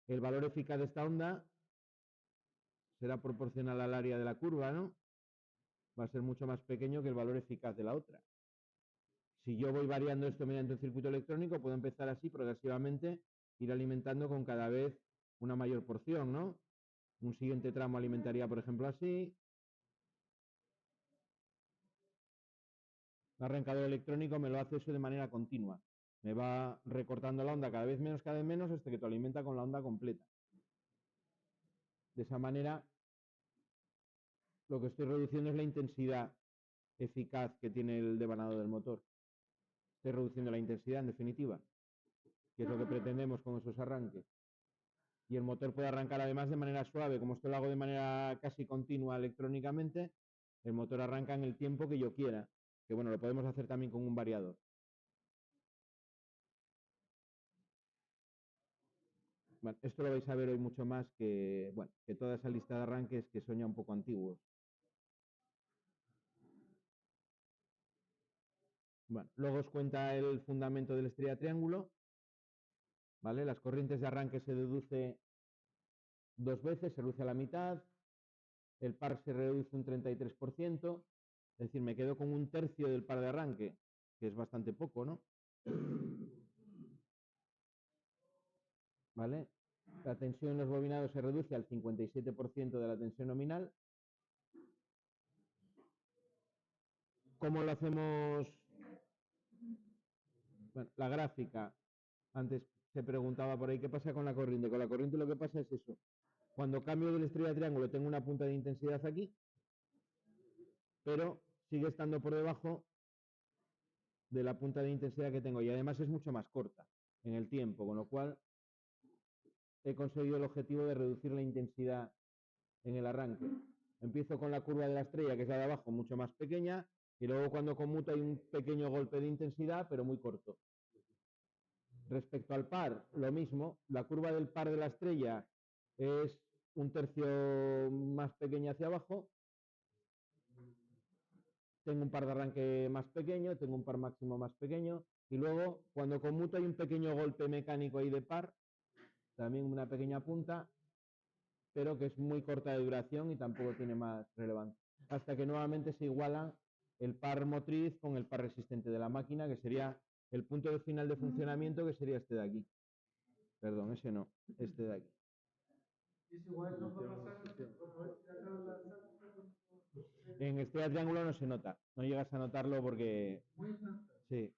El valor eficaz de esta onda será proporcional al área de la curva, ¿no? Va a ser mucho más pequeño que el valor eficaz de la otra. Si yo voy variando esto mediante un circuito electrónico, puedo empezar así progresivamente, ir alimentando con cada vez una mayor porción, ¿no? Un siguiente tramo alimentaría, por ejemplo, así. Un arrancador electrónico me lo hace eso de manera continua. Me va recortando la onda cada vez menos, hasta que te alimenta con la onda completa. De esa manera, lo que estoy reduciendo es la intensidad eficaz que tiene el devanado del motor. Estoy reduciendo la intensidad, en definitiva, que es lo que pretendemos con esos arranques. Y el motor puede arrancar además de manera suave. Como esto lo hago de manera casi continua electrónicamente, el motor arranca en el tiempo que yo quiera. Que bueno, lo podemos hacer también con un variador. Bueno, esto lo vais a ver hoy mucho más que, bueno, que toda esa lista de arranques que son ya un poco antiguos. Bueno, luego os cuenta el fundamento del estrella triángulo. ¿Vale? Las corrientes de arranque se deduce 2 veces, se reduce a la mitad. El par se reduce un 33%. Es decir, me quedo con un tercio del par de arranque, que es bastante poco, ¿no? ¿Vale? La tensión en los bobinados se reduce al 57% de la tensión nominal. ¿Cómo lo hacemos? Bueno, la gráfica. Antes se preguntaba por ahí, ¿qué pasa con la corriente? Con la corriente lo que pasa es eso. Cuando cambio de la estrella de triángulo tengo una punta de intensidad aquí, pero sigue estando por debajo de la punta de intensidad que tengo y además es mucho más corta en el tiempo, con lo cual he conseguido el objetivo de reducir la intensidad en el arranque. Empiezo con la curva de la estrella, que es la de abajo, mucho más pequeña, y luego cuando conmuto hay un pequeño golpe de intensidad, pero muy corto. Respecto al par, lo mismo, la curva del par de la estrella es un tercio más pequeña hacia abajo, tengo un par de arranque más pequeño, tengo un par máximo más pequeño, y luego cuando conmuto hay un pequeño golpe mecánico ahí de par, también una pequeña punta, pero que es muy corta de duración y tampoco tiene más relevancia. Hasta que nuevamente se iguala el par motriz con el par resistente de la máquina, que sería el punto de final de funcionamiento, que sería este de aquí. Perdón, ese no, este de aquí. Es igual, no va a pasar cuando la En estrella triángulo no se nota, no llegas a notarlo porque sí.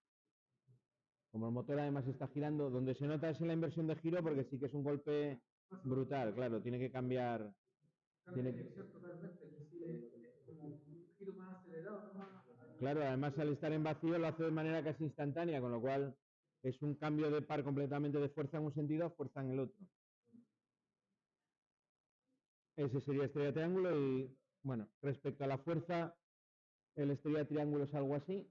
Como el motor además está girando, donde se nota es en la inversión de giro porque sí que es un golpe brutal, claro, tiene que cambiar. Cambia de dirección totalmente, como un giro más acelerado, ¿no? Claro, además al estar en vacío lo hace de manera casi instantánea, con lo cual es un cambio de par completamente de fuerza en un sentido a fuerza en el otro. Ese sería estrella triángulo y, bueno, respecto a la fuerza, el estrella triángulo es algo así.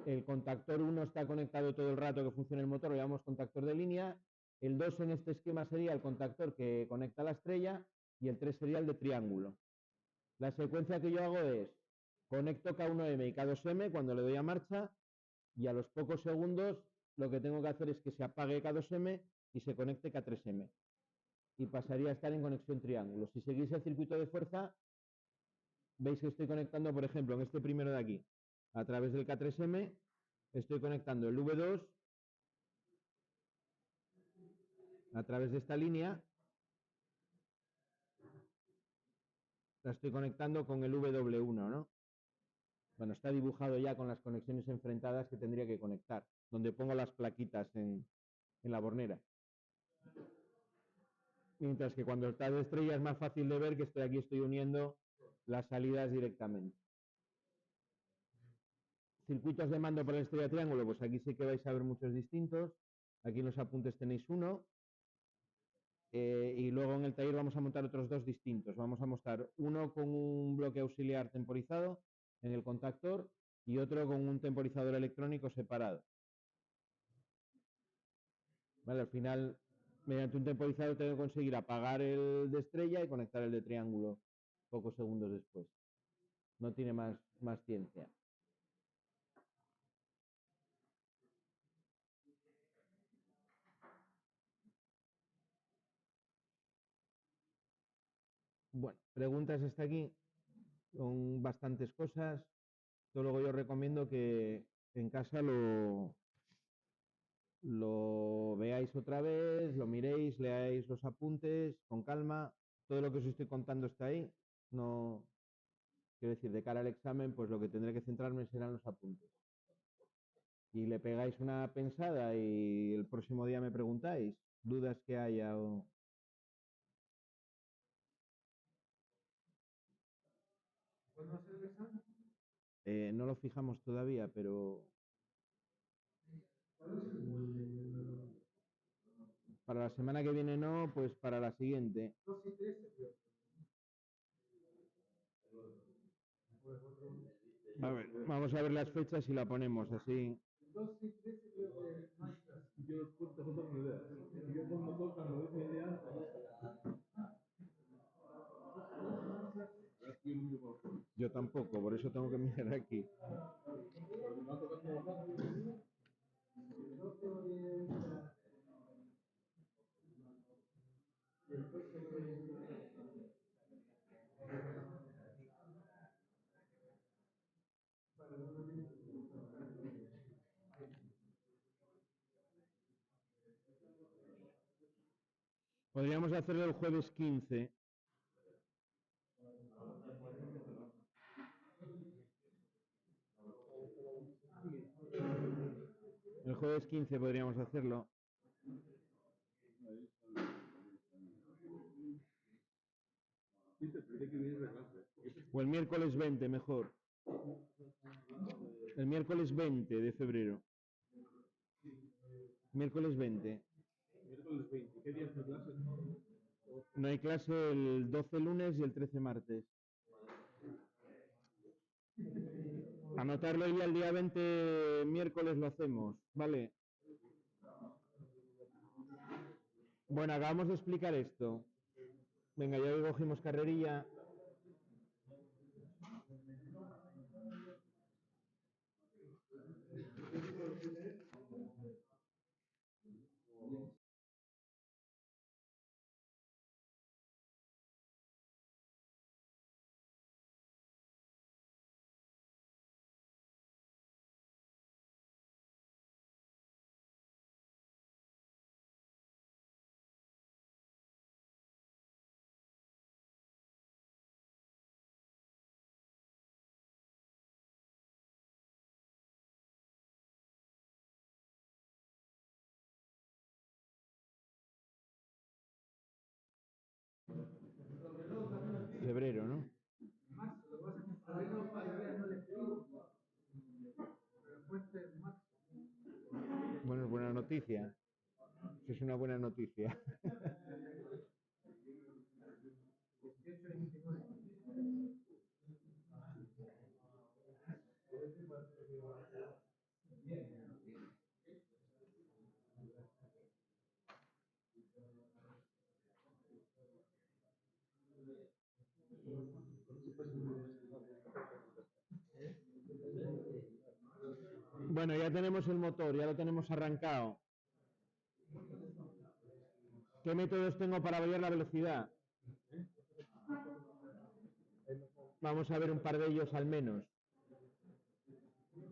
El contactor 1 está conectado todo el rato que funciona el motor, lo llamamos contactor de línea. El 2 en este esquema sería el contactor que conecta la estrella y el 3 sería el de triángulo. La secuencia que yo hago es conecto K1M y K2M cuando le doy a marcha y a los pocos segundos lo que tengo que hacer es que se apague K2M y se conecte K3M y pasaría a estar en conexión triángulo. Si seguís el circuito de fuerza, veis que estoy conectando, por ejemplo, en este primero de aquí, a través del K3M, estoy conectando el V2 a través de esta línea, la estoy conectando con el W1, ¿no? Bueno, está dibujado ya con las conexiones enfrentadas que tendría que conectar, donde pongo las plaquitas en la bornera. Mientras que cuando está de estrella es más fácil de ver que estoy aquí, estoy uniendo las salidas directamente. Circuitos de mando para el estrella triángulo, pues aquí sí que vais a ver muchos distintos. Aquí en los apuntes tenéis uno. Y luego en el taller vamos a montar otros dos distintos. Vamos a mostrar uno con un bloque auxiliar temporizado en el contactor y otro con un temporizador electrónico separado. Vale, al final, mediante un temporizador tengo que conseguir apagar el de estrella y conectar el de triángulo pocos segundos después. No tiene más ciencia. Bueno, preguntas hasta aquí. Son bastantes cosas. Luego yo recomiendo que en casa lo veáis otra vez, lo miréis, leáis los apuntes con calma. Todo lo que os estoy contando está ahí. No, quiero decir, de cara al examen, pues lo que tendré que centrarme serán los apuntes. Y le pegáis una pensada y el próximo día me preguntáis dudas que haya o... ¿Cuándo va a ser el examen? No lo fijamos todavía, pero para la semana que viene no, pues para la siguiente. 2 y 13, creo. A ver, vamos a ver las fechas y la ponemos así. 2 y 13 creo que no hay clase. Yo tampoco tengo ni idea. Yo cuando tocan lo dice el día antes. Yo tampoco, por eso tengo que mirar aquí. Podríamos hacerlo el jueves 15. El jueves 15 podríamos hacerlo. O el miércoles 20, mejor. El miércoles 20 de febrero. Miércoles 20. Miércoles 20. ¿Qué día es clase? No hay clase el 12 lunes y el 13 martes. Anotarlo ya el día 20, miércoles lo hacemos, ¿vale? Bueno, acabamos de explicar esto. Venga, ya hoy cogimos carrerilla. Febrero, ¿no? Marzo, lo que pasa es que en febrero todavía no le escribo. Pero puesta en marzo. Bueno, es buena noticia. Eso es una buena noticia. 18 y 19. Bueno, ya tenemos el motor, ya lo tenemos arrancado. ¿Qué métodos tengo para variar la velocidad? Vamos a ver un par de ellos al menos.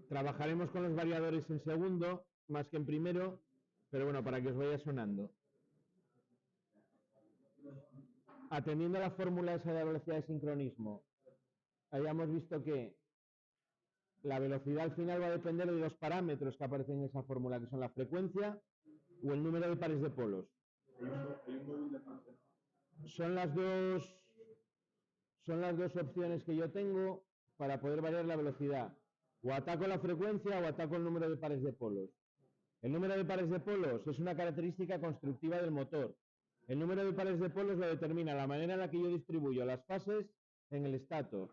Trabajaremos con los variadores en segundo, más que en primero, pero bueno, para que os vaya sonando. Atendiendo a la fórmula esa de la velocidad de sincronismo, hayamos visto que la velocidad al final va a depender de dos parámetros que aparecen en esa fórmula, que son la frecuencia o el número de pares de polos. Son las dos opciones que yo tengo para poder variar la velocidad. O ataco la frecuencia o ataco el número de pares de polos. El número de pares de polos es una característica constructiva del motor. El número de pares de polos lo determina la manera en la que yo distribuyo las fases en el estator.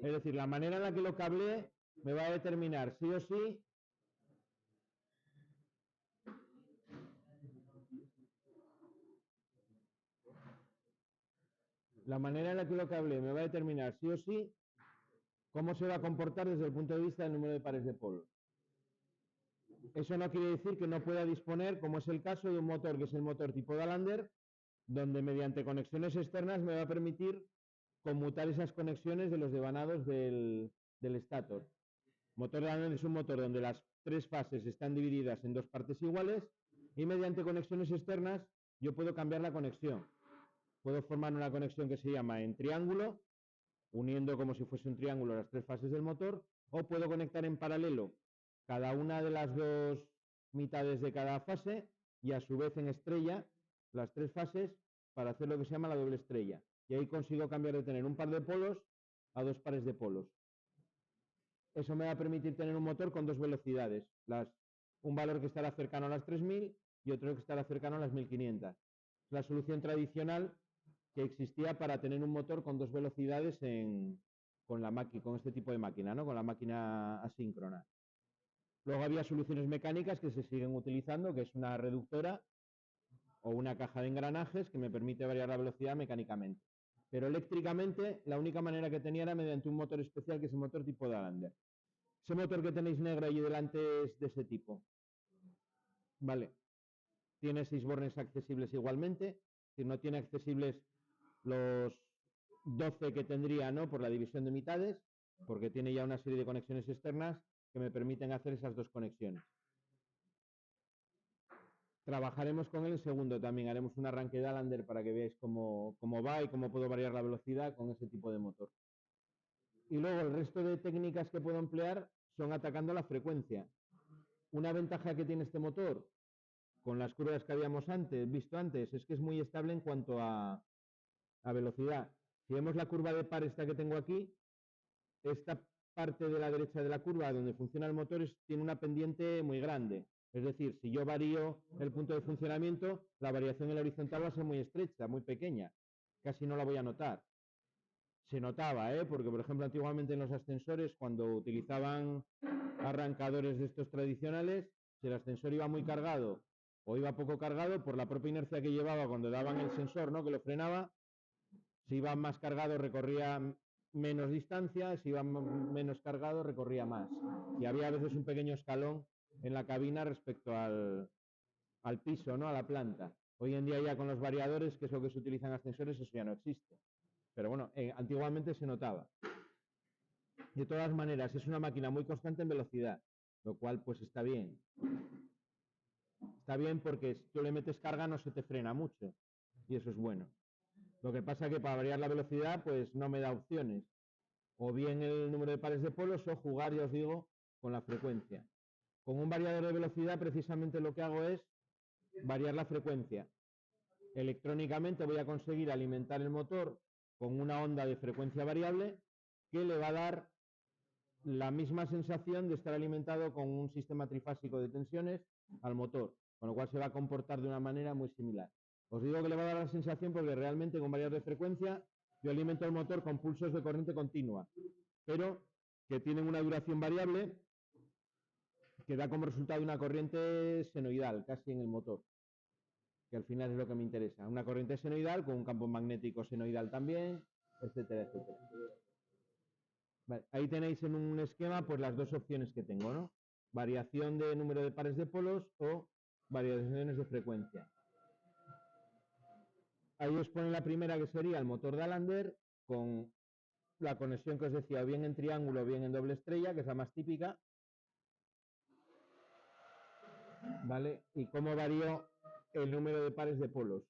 Es decir, la manera en la que lo cableé me va a determinar sí o sí la manera en la que lo cableé me va a determinar sí o sí cómo se va a comportar desde el punto de vista del número de pares de polos. Eso no quiere decir que no pueda disponer, como es el caso de un motor que es el motor tipo Dalander, donde mediante conexiones externas me va a permitir conmutar esas conexiones de los devanados del estator. Motor Dalander es un motor donde las tres fases están divididas en dos partes iguales y mediante conexiones externas yo puedo cambiar la conexión. Puedo formar una conexión que se llama en triángulo, uniendo como si fuese un triángulo las tres fases del motor, o puedo conectar en paralelo cada una de las dos mitades de cada fase y a su vez en estrella las tres fases para hacer lo que se llama la doble estrella. Y ahí consigo cambiar de tener un par de polos a dos pares de polos. Eso me va a permitir tener un motor con dos velocidades, un valor que estará cercano a las 3000 y otro que estará cercano a las 1500. Es la solución tradicional que existía para tener un motor con dos velocidades con este tipo de máquina, ¿no? Con la máquina asíncrona. Luego había soluciones mecánicas que se siguen utilizando, que es una reductora o una caja de engranajes que me permite variar la velocidad mecánicamente. Pero eléctricamente la única manera que tenía era mediante un motor especial que es el motor tipo Dalander. Ese motor que tenéis negro ahí delante es de ese tipo. Vale. Tiene 6 bornes accesibles igualmente. Si no tiene accesibles los 12 que tendría, ¿no? Por la división de mitades, porque tiene ya una serie de conexiones externas que me permiten hacer esas dos conexiones. Trabajaremos con él en segundo también, haremos un arranque de Dalander para que veáis cómo va y cómo puedo variar la velocidad con ese tipo de motor. Y luego el resto de técnicas que puedo emplear son atacando la frecuencia. Una ventaja que tiene este motor con las curvas que habíamos visto antes es que es muy estable en cuanto a velocidad. Si vemos la curva de par esta que tengo aquí, esta parte de la derecha de la curva donde funciona el motor tiene una pendiente muy grande. Es decir, si yo varío el punto de funcionamiento, la variación en la horizontal va a ser muy estrecha, muy pequeña. Casi no la voy a notar. Se notaba, porque por ejemplo antiguamente en los ascensores, cuando utilizaban arrancadores de estos tradicionales, si el ascensor iba muy cargado o iba poco cargado, por la propia inercia que llevaba cuando daban el sensor, ¿no?, que lo frenaba, si iba más cargado recorría menos distancia, si iba menos cargado recorría más. Y había a veces un pequeño escalón en la cabina respecto al piso, ¿no?, a la planta. Hoy en día ya con los variadores, que es lo que se utiliza en ascensores, eso ya no existe. Pero bueno, antiguamente se notaba. De todas maneras, es una máquina muy constante en velocidad, lo cual pues está bien. Está bien porque si tú le metes carga no se te frena mucho, y eso es bueno. Lo que pasa es que para variar la velocidad pues no me da opciones. O bien el número de pares de polos o jugar, ya os digo, con la frecuencia. Con un variador de velocidad precisamente lo que hago es variar la frecuencia. Electrónicamente voy a conseguir alimentar el motor con una onda de frecuencia variable que le va a dar la misma sensación de estar alimentado con un sistema trifásico de tensiones al motor, con lo cual se va a comportar de una manera muy similar. Os digo que le va a dar la sensación porque realmente con variador de frecuencia yo alimento el motor con pulsos de corriente continua, pero que tienen una duración variable que da como resultado una corriente senoidal casi en el motor, que al final es lo que me interesa. Una corriente senoidal con un campo magnético senoidal también, etcétera, etcétera. Vale, ahí tenéis en un esquema pues las dos opciones que tengo, ¿no? Variación de número de pares de polos o variaciones de frecuencia. Ahí os pone la primera, que sería el motor de Alander con la conexión que os decía, bien en triángulo o bien en doble estrella, que es la más típica. ¿Vale? Y cómo varío el número de pares de polos.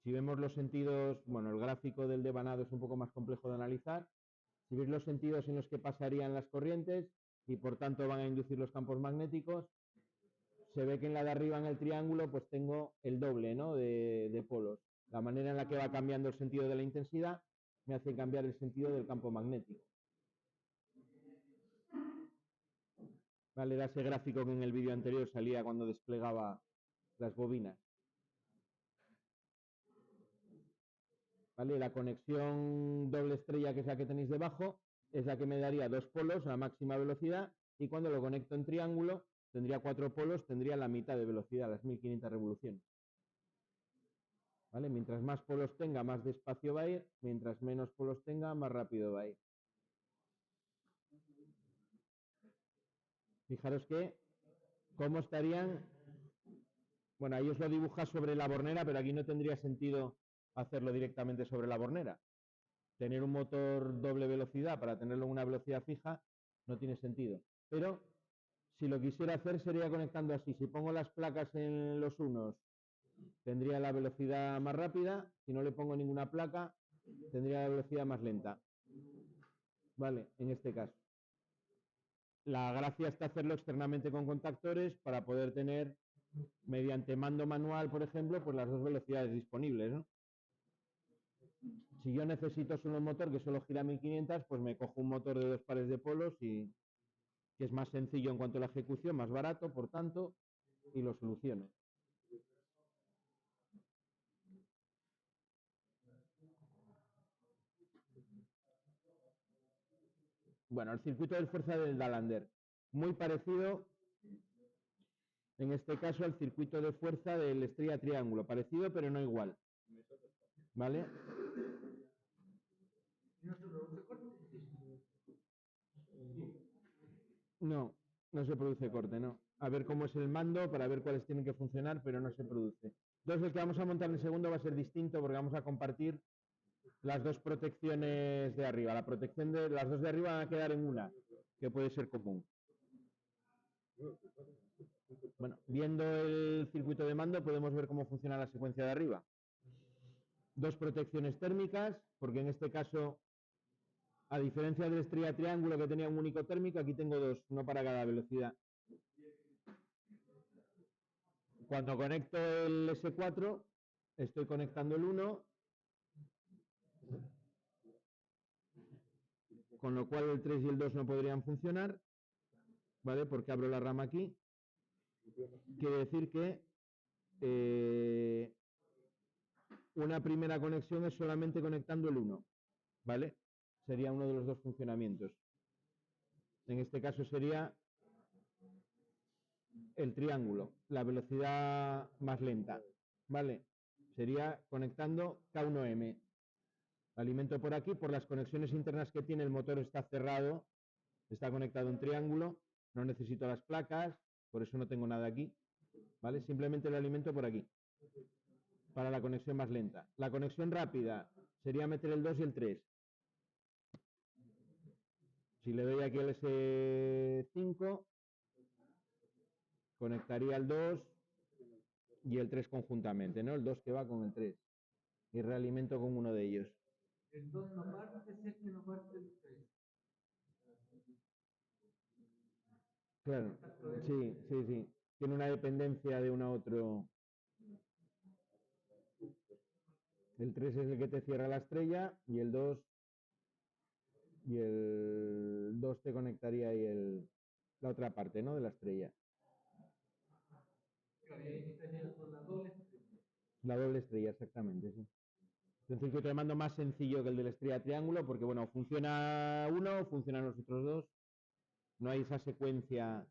Si vemos los sentidos, bueno, el gráfico del devanado es un poco más complejo de analizar. Si veis los sentidos en los que pasarían las corrientes y por tanto van a inducir los campos magnéticos, se ve que en la de arriba, en el triángulo, pues tengo el doble, ¿no?, de polos. La manera en la que va cambiando el sentido de la intensidad me hace cambiar el sentido del campo magnético. Vale, era ese gráfico que en el vídeo anterior salía cuando desplegaba las bobinas. ¿Vale? La conexión doble estrella, que es la que tenéis debajo, es la que me daría dos polos a máxima velocidad, y cuando lo conecto en triángulo tendría 4 polos, tendría la mitad de velocidad, las 1500 revoluciones. ¿Vale? Mientras más polos tenga, más despacio va a ir, mientras menos polos tenga, más rápido va a ir. Fijaros que cómo estarían, bueno, ahí os lo dibuja sobre la bornera, pero aquí no tendría sentido hacerlo directamente sobre la bornera. Tener un motor doble velocidad para tenerlo en una velocidad fija no tiene sentido. Pero si lo quisiera hacer sería conectando así. Si pongo las placas en los unos, tendría la velocidad más rápida. Si no le pongo ninguna placa, tendría la velocidad más lenta. Vale, en este caso. La gracia está hacerlo externamente con contactores para poder tener, mediante mando manual, por ejemplo, pues las dos velocidades disponibles, ¿no? Si yo necesito solo un motor que solo gira 1500, pues me cojo un motor de 2 pares de polos y que es más sencillo en cuanto a la ejecución, más barato, por tanto, y lo soluciono. Bueno, el circuito de fuerza del Dalander, muy parecido, en este caso, al circuito de fuerza del Estrella Triángulo, parecido pero no igual. ¿Vale? No, no se produce corte, no. A ver cómo es el mando para ver cuáles tienen que funcionar, pero no se produce. Entonces el que vamos a montar en el segundo va a ser distinto porque vamos a compartir las dos protecciones de arriba. La protección de las dos de arriba van a quedar en una, que puede ser común. Bueno, viendo el circuito de mando podemos ver cómo funciona la secuencia de arriba. Dos protecciones térmicas, porque en este caso A diferencia del estrella triángulo que tenía un único térmico, aquí tengo dos, uno para cada velocidad. Cuando conecto el S4, estoy conectando el 1, con lo cual el 3 y el 2 no podrían funcionar, ¿vale? Porque abro la rama aquí. Quiere decir que una primera conexión es solamente conectando el 1, ¿vale? Sería uno de los dos funcionamientos. En este caso sería el triángulo, la velocidad más lenta, ¿vale? Sería conectando K1M. Alimento por aquí, por las conexiones internas que tiene, el motor está cerrado, está conectado en triángulo, no necesito las placas, por eso no tengo nada aquí, ¿vale? Simplemente lo alimento por aquí, para la conexión más lenta. La conexión rápida sería meter el 2 y el 3. Si le doy aquí el S5, conectaría el 2 y el 3 conjuntamente, ¿no? El 2 que va con el 3. Y realimento con uno de ellos. El 2 no parte, es el que no parte el 3. Claro, sí, sí, sí. Tiene una dependencia de uno a otro. El 3 es el que te cierra la estrella y el 2 te conectaría ahí la otra parte, ¿no? De la estrella. Claro, y ahí estaría con la doble estrella. La doble estrella, exactamente, sí. Es un circuito de mando más sencillo que el de la estrella triángulo porque, bueno, funciona uno, funcionan los otros dos. No hay esa secuencia.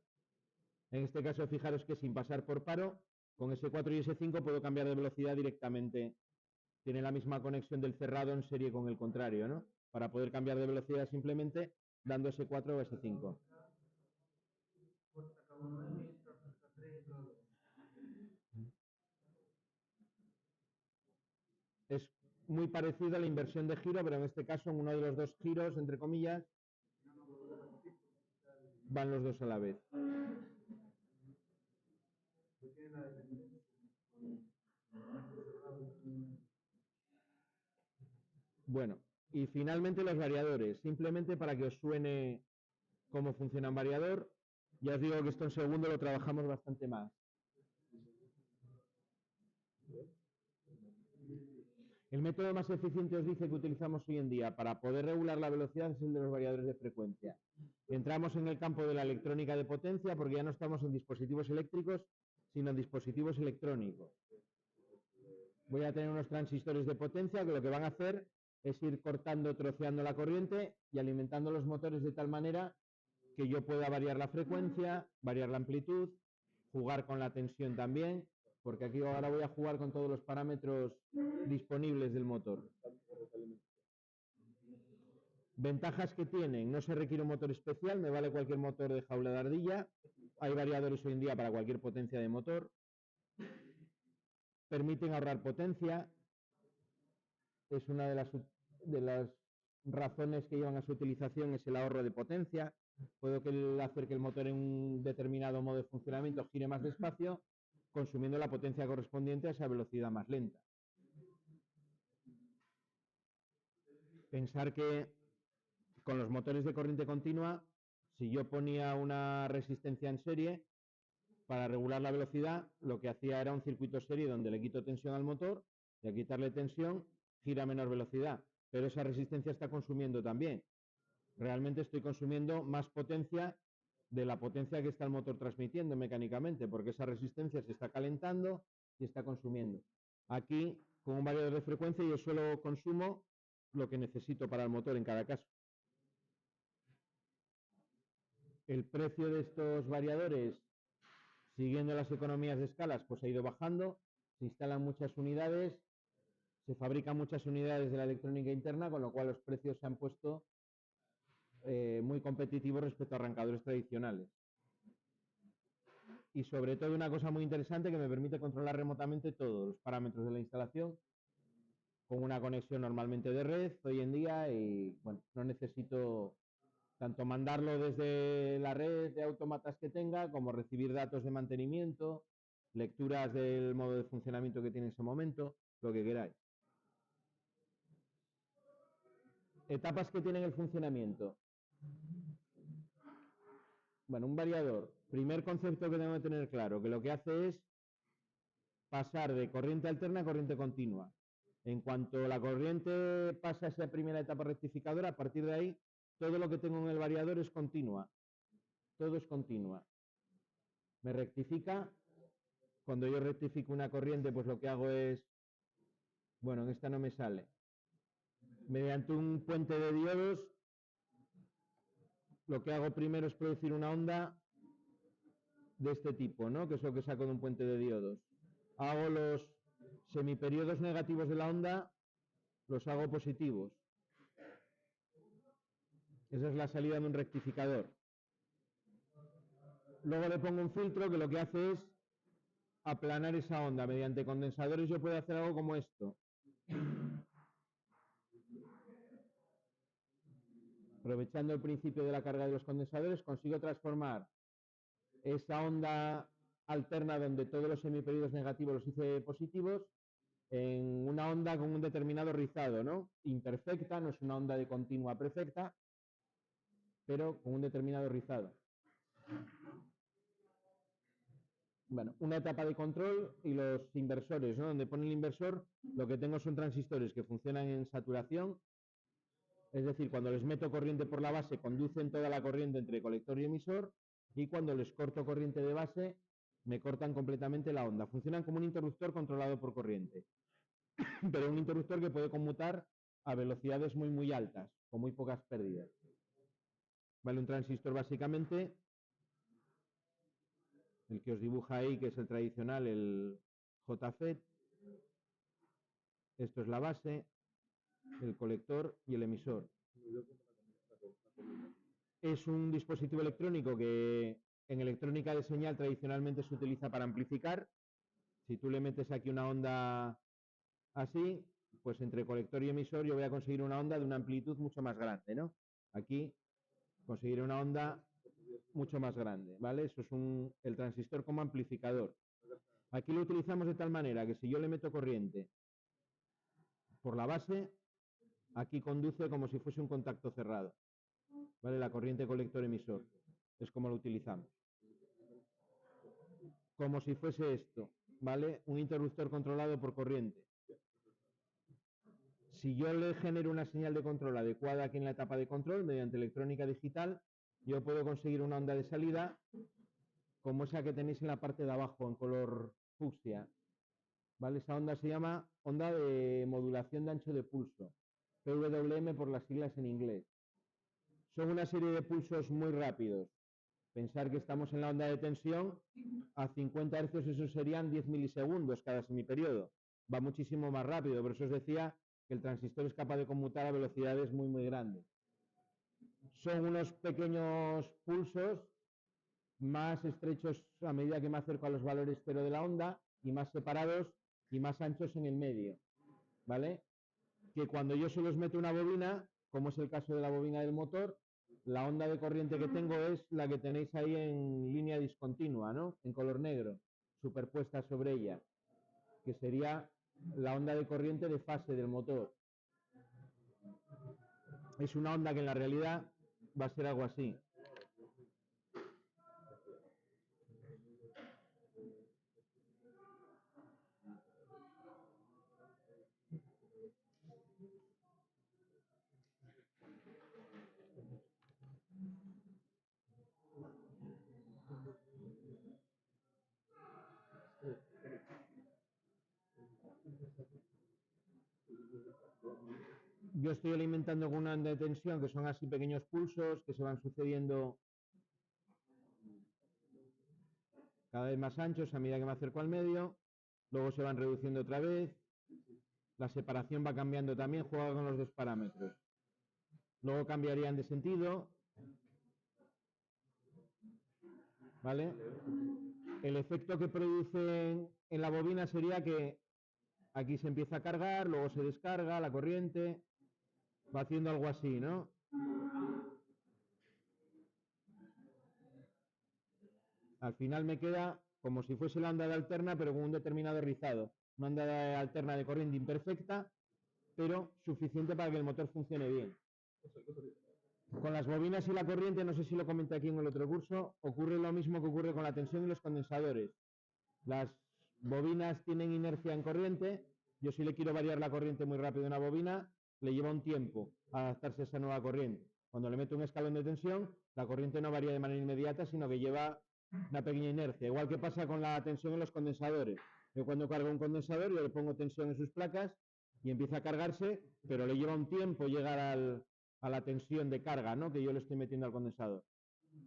En este caso, fijaros que sin pasar por paro, con S4 y S5 puedo cambiar de velocidad directamente. Tiene la misma conexión del cerrado en serie con el contrario, ¿no? Para poder cambiar de velocidad simplemente dando S4 o S5. Es muy parecido a la inversión de giro, pero en este caso en uno de los dos giros, entre comillas, van los dos a la vez. Bueno, y finalmente los variadores, simplemente para que os suene cómo funciona un variador. Ya os digo que esto en segundo lo trabajamos bastante más. El método más eficiente os dice que utilizamos hoy en día para poder regular la velocidad es el de los variadores de frecuencia. Entramos en el campo de la electrónica de potencia porque ya no estamos en dispositivos eléctricos, sino en dispositivos electrónicos. Voy a tener unos transistores de potencia que lo que van a hacer es ir cortando, troceando la corriente y alimentando los motores de tal manera que yo pueda variar la frecuencia, variar la amplitud, jugar con la tensión también, porque aquí ahora voy a jugar con todos los parámetros disponibles del motor. Ventajas que tienen, no se requiere un motor especial, me vale cualquier motor de jaula de ardilla, hay variadores hoy en día para cualquier potencia de motor, permiten ahorrar potencia, es una de las razones que llevan a su utilización es el ahorro de potencia. Puedo hacer que el motor en un determinado modo de funcionamiento gire más despacio, consumiendo la potencia correspondiente a esa velocidad más lenta. Pensar que con los motores de corriente continua, si yo ponía una resistencia en serie, para regular la velocidad, lo que hacía era un circuito serie donde le quito tensión al motor y al quitarle tensión gira a menor velocidad, pero esa resistencia está consumiendo también. Realmente estoy consumiendo más potencia de la potencia que está el motor transmitiendo mecánicamente, porque esa resistencia se está calentando y está consumiendo. Aquí, con un variador de frecuencia, yo solo consumo lo que necesito para el motor en cada caso. El precio de estos variadores, siguiendo las economías de escalas, pues ha ido bajando, se instalan muchas unidades, se fabrican muchas unidades de la electrónica interna, con lo cual los precios se han puesto muy competitivos respecto a arrancadores tradicionales. Y sobre todo una cosa muy interesante que me permite controlar remotamente todos los parámetros de la instalación con una conexión normalmente de red hoy en día y bueno, no necesito tanto mandarlo desde la red de autómatas que tenga como recibir datos de mantenimiento, lecturas del modo de funcionamiento que tiene en ese momento, lo que queráis. Etapas que tienen el funcionamiento. Bueno, un variador. Primer concepto que tengo que tener claro, que lo que hace es pasar de corriente alterna a corriente continua. En cuanto la corriente pasa a esa primera etapa rectificadora, a partir de ahí, todo lo que tengo en el variador es continua. Todo es continua. Me rectifica. Cuando yo rectifico una corriente, pues lo que hago es, bueno, en esta no me sale. Mediante un puente de diodos, lo que hago primero es producir una onda de este tipo, ¿no? Que es lo que saco de un puente de diodos. Hago los semiperiodos negativos de la onda, los hago positivos. Esa es la salida de un rectificador. Luego le pongo un filtro que lo que hace es aplanar esa onda. Mediante condensadores yo puedo hacer algo como esto. Aprovechando el principio de la carga de los condensadores, consigo transformar esa onda alterna donde todos los semiperiodos negativos los hice positivos en una onda con un determinado rizado, ¿no? Imperfecta, no es una onda de continua perfecta, pero con un determinado rizado. Bueno, una etapa de control y los inversores, ¿no? Donde pone el inversor, lo que tengo son transistores que funcionan en saturación, es decir, cuando les meto corriente por la base, conducen toda la corriente entre colector y emisor, y cuando les corto corriente de base, me cortan completamente la onda. Funcionan como un interruptor controlado por corriente, pero un interruptor que puede conmutar a velocidades muy, muy altas, con muy pocas pérdidas. Vale, un transistor básicamente, el que os dibuja ahí, que es el tradicional, el JFET. Esto es la base, el colector y el emisor. Es un dispositivo electrónico que en electrónica de señal tradicionalmente se utiliza para amplificar. Si tú le metes aquí una onda así, pues entre colector y emisor yo voy a conseguir una onda de una amplitud mucho más grande, ¿no? Aquí conseguiré una onda mucho más grande, ¿vale? Eso es el transistor como amplificador. Aquí lo utilizamos de tal manera que si yo le meto corriente por la base, aquí conduce como si fuese un contacto cerrado, ¿vale? La corriente colector-emisor. Es como lo utilizamos. Como si fuese esto, ¿vale? Un interruptor controlado por corriente. Si yo le genero una señal de control adecuada aquí en la etapa de control, mediante electrónica digital, yo puedo conseguir una onda de salida como esa que tenéis en la parte de abajo, en color fucsia. ¿Vale? Esa onda se llama onda de modulación de ancho de pulso, PWM por las siglas en inglés. Son una serie de pulsos muy rápidos. Pensar que estamos en la onda de tensión, a 50 Hz eso serían 10 milisegundos cada semiperiodo. Va muchísimo más rápido, por eso os decía que el transistor es capaz de conmutar a velocidades muy, muy grandes. Son unos pequeños pulsos más estrechos a medida que me acerco a los valores cero de la onda y más separados y más anchos en el medio, ¿vale? Que cuando yo se los meto una bobina, como es el caso de la bobina del motor, la onda de corriente que tengo es la que tenéis ahí en línea discontinua, ¿no? En color negro, superpuesta sobre ella, que sería la onda de corriente de fase del motor. Es una onda que en la realidad va a ser algo así. Yo estoy alimentando con una onda de tensión que son así pequeños pulsos que se van sucediendo cada vez más anchos a medida que me acerco al medio, luego se van reduciendo otra vez, la separación va cambiando también, juega con los dos parámetros. Luego cambiarían de sentido, ¿vale? El efecto que produce en la bobina sería que aquí se empieza a cargar, luego se descarga la corriente, va haciendo algo así, ¿no? Al final me queda como si fuese la onda de alterna, pero con un determinado rizado. Una onda de alterna de corriente imperfecta, pero suficiente para que el motor funcione bien. Con las bobinas y la corriente, no sé si lo comenté aquí en el otro curso, ocurre lo mismo que ocurre con la tensión y los condensadores. Las bobinas tienen inercia en corriente. Yo si le quiero variar la corriente muy rápido a una bobina, le lleva un tiempo adaptarse a esa nueva corriente. Cuando le meto un escalón de tensión, la corriente no varía de manera inmediata, sino que lleva una pequeña inercia. Igual que pasa con la tensión en los condensadores. Yo cuando cargo un condensador, yo le pongo tensión en sus placas y empieza a cargarse, pero le lleva un tiempo llegar a la tensión de carga, ¿no?, que yo le estoy metiendo al condensador.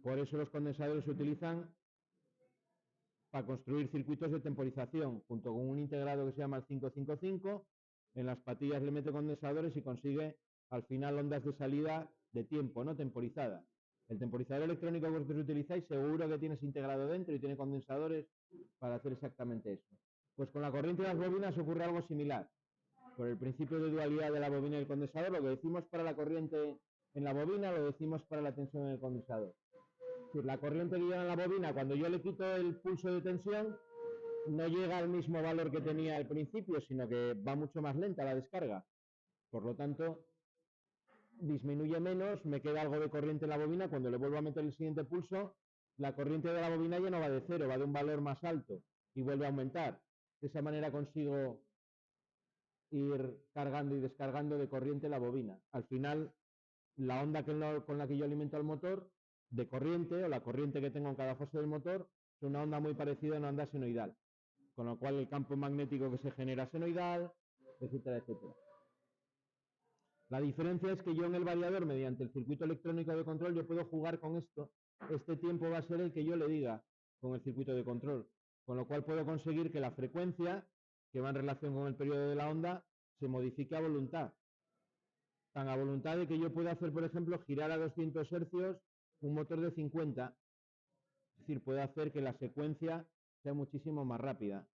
Por eso los condensadores se utilizan para construir circuitos de temporización, junto con un integrado que se llama el 555. En las patillas le mete condensadores y consigue al final ondas de salida de tiempo, ¿no?, temporizadas. El temporizador electrónico que vosotros utilizáis seguro que tiene ese integrado dentro y tiene condensadores para hacer exactamente eso. Pues con la corriente de las bobinas ocurre algo similar. Por el principio de dualidad de la bobina y el condensador, lo que decimos para la corriente en la bobina lo decimos para la tensión en el condensador. Es decir, la corriente que llega en la bobina, cuando yo le quito el pulso de tensión, no llega al mismo valor que tenía al principio, sino que va mucho más lenta la descarga. Por lo tanto, disminuye menos, me queda algo de corriente en la bobina. Cuando le vuelvo a meter el siguiente pulso, la corriente de la bobina ya no va de cero, va de un valor más alto y vuelve a aumentar. De esa manera consigo ir cargando y descargando de corriente la bobina. Al final, la onda con la que yo alimento al motor de corriente, o la corriente que tengo en cada fase del motor, es una onda muy parecida a una onda senoidal, con lo cual el campo magnético que se genera es senoidal, etcétera, etcétera. La diferencia es que yo en el variador, mediante el circuito electrónico de control, yo puedo jugar con esto. Este tiempo va a ser el que yo le diga con el circuito de control, con lo cual puedo conseguir que la frecuencia, que va en relación con el periodo de la onda, se modifique a voluntad. Tan a voluntad de que yo pueda hacer, por ejemplo, girar a 200 hercios un motor de 50. Es decir, puedo hacer que la secuencia sea muchísimo más rápida.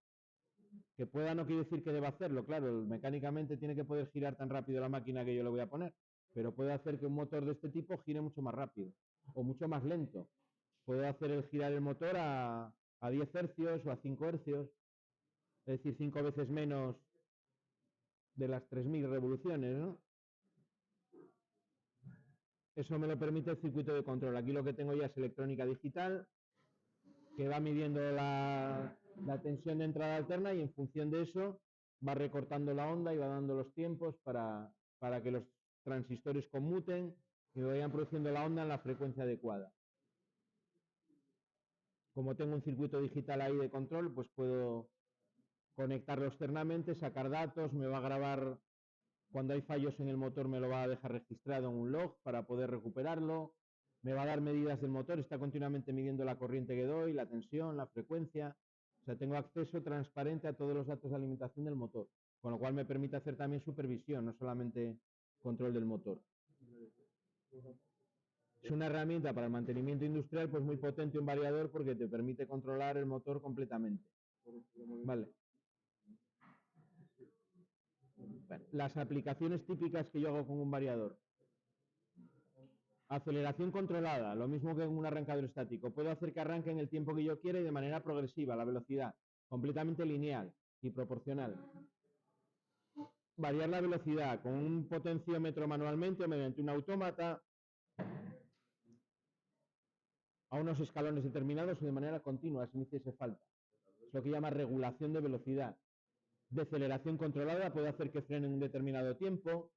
Que pueda no quiere decir que deba hacerlo, claro, mecánicamente tiene que poder girar tan rápido la máquina que yo le voy a poner, pero puedo hacer que un motor de este tipo gire mucho más rápido o mucho más lento. Puedo hacer girar el motor a 10 hercios o a 5 hercios, es decir, 5 veces menos de las 3000 revoluciones, ¿no? Eso me lo permite el circuito de control. Aquí lo que tengo ya es electrónica digital, que va midiendo la tensión de entrada alterna y en función de eso va recortando la onda y va dando los tiempos para que los transistores conmuten y vayan produciendo la onda en la frecuencia adecuada. Como tengo un circuito digital ahí de control, pues puedo conectarlo externamente, sacar datos, me va a grabar cuando hay fallos en el motor, me lo va a dejar registrado en un log para poder recuperarlo, me va a dar medidas del motor, está continuamente midiendo la corriente que doy, la tensión, la frecuencia. O sea, tengo acceso transparente a todos los datos de alimentación del motor, con lo cual me permite hacer también supervisión, no solamente control del motor. Es una herramienta para el mantenimiento industrial pues muy potente, un variador, porque te permite controlar el motor completamente. Vale. Bueno, las aplicaciones típicas que yo hago con un variador. Aceleración controlada, lo mismo que en un arrancador estático. Puedo hacer que arranque en el tiempo que yo quiera y de manera progresiva, la velocidad, completamente lineal y proporcional. Variar la velocidad con un potenciómetro manualmente o mediante un autómata a unos escalones determinados o de manera continua, si me hiciese falta. Es lo que llama regulación de velocidad. Deceleración controlada, puedo hacer que frene en un determinado tiempo.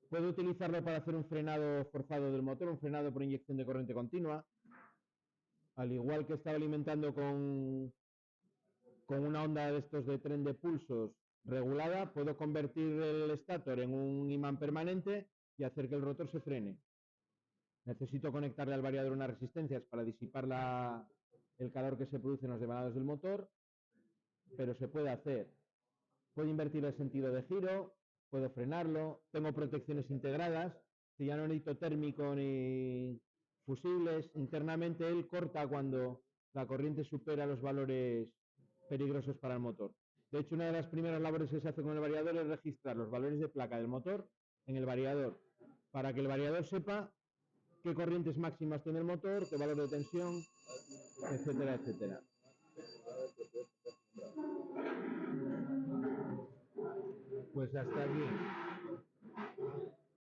Puedo utilizarlo para hacer un frenado forzado del motor, un frenado por inyección de corriente continua. Al igual que estaba alimentando con una onda de estos de tren de pulsos regulada, puedo convertir el estator en un imán permanente y hacer que el rotor se frene. Necesito conectarle al variador unas resistencias para disipar el calor que se produce en los devanados del motor, pero se puede hacer. Puedo invertir el sentido de giro, puedo frenarlo, tengo protecciones integradas, si ya no necesito térmico ni fusibles, internamente él corta cuando la corriente supera los valores peligrosos para el motor. De hecho, una de las primeras labores que se hace con el variador es registrar los valores de placa del motor en el variador, para que el variador sepa qué corrientes máximas tiene el motor, qué valor de tensión, etcétera, etcétera. Pues hasta aquí.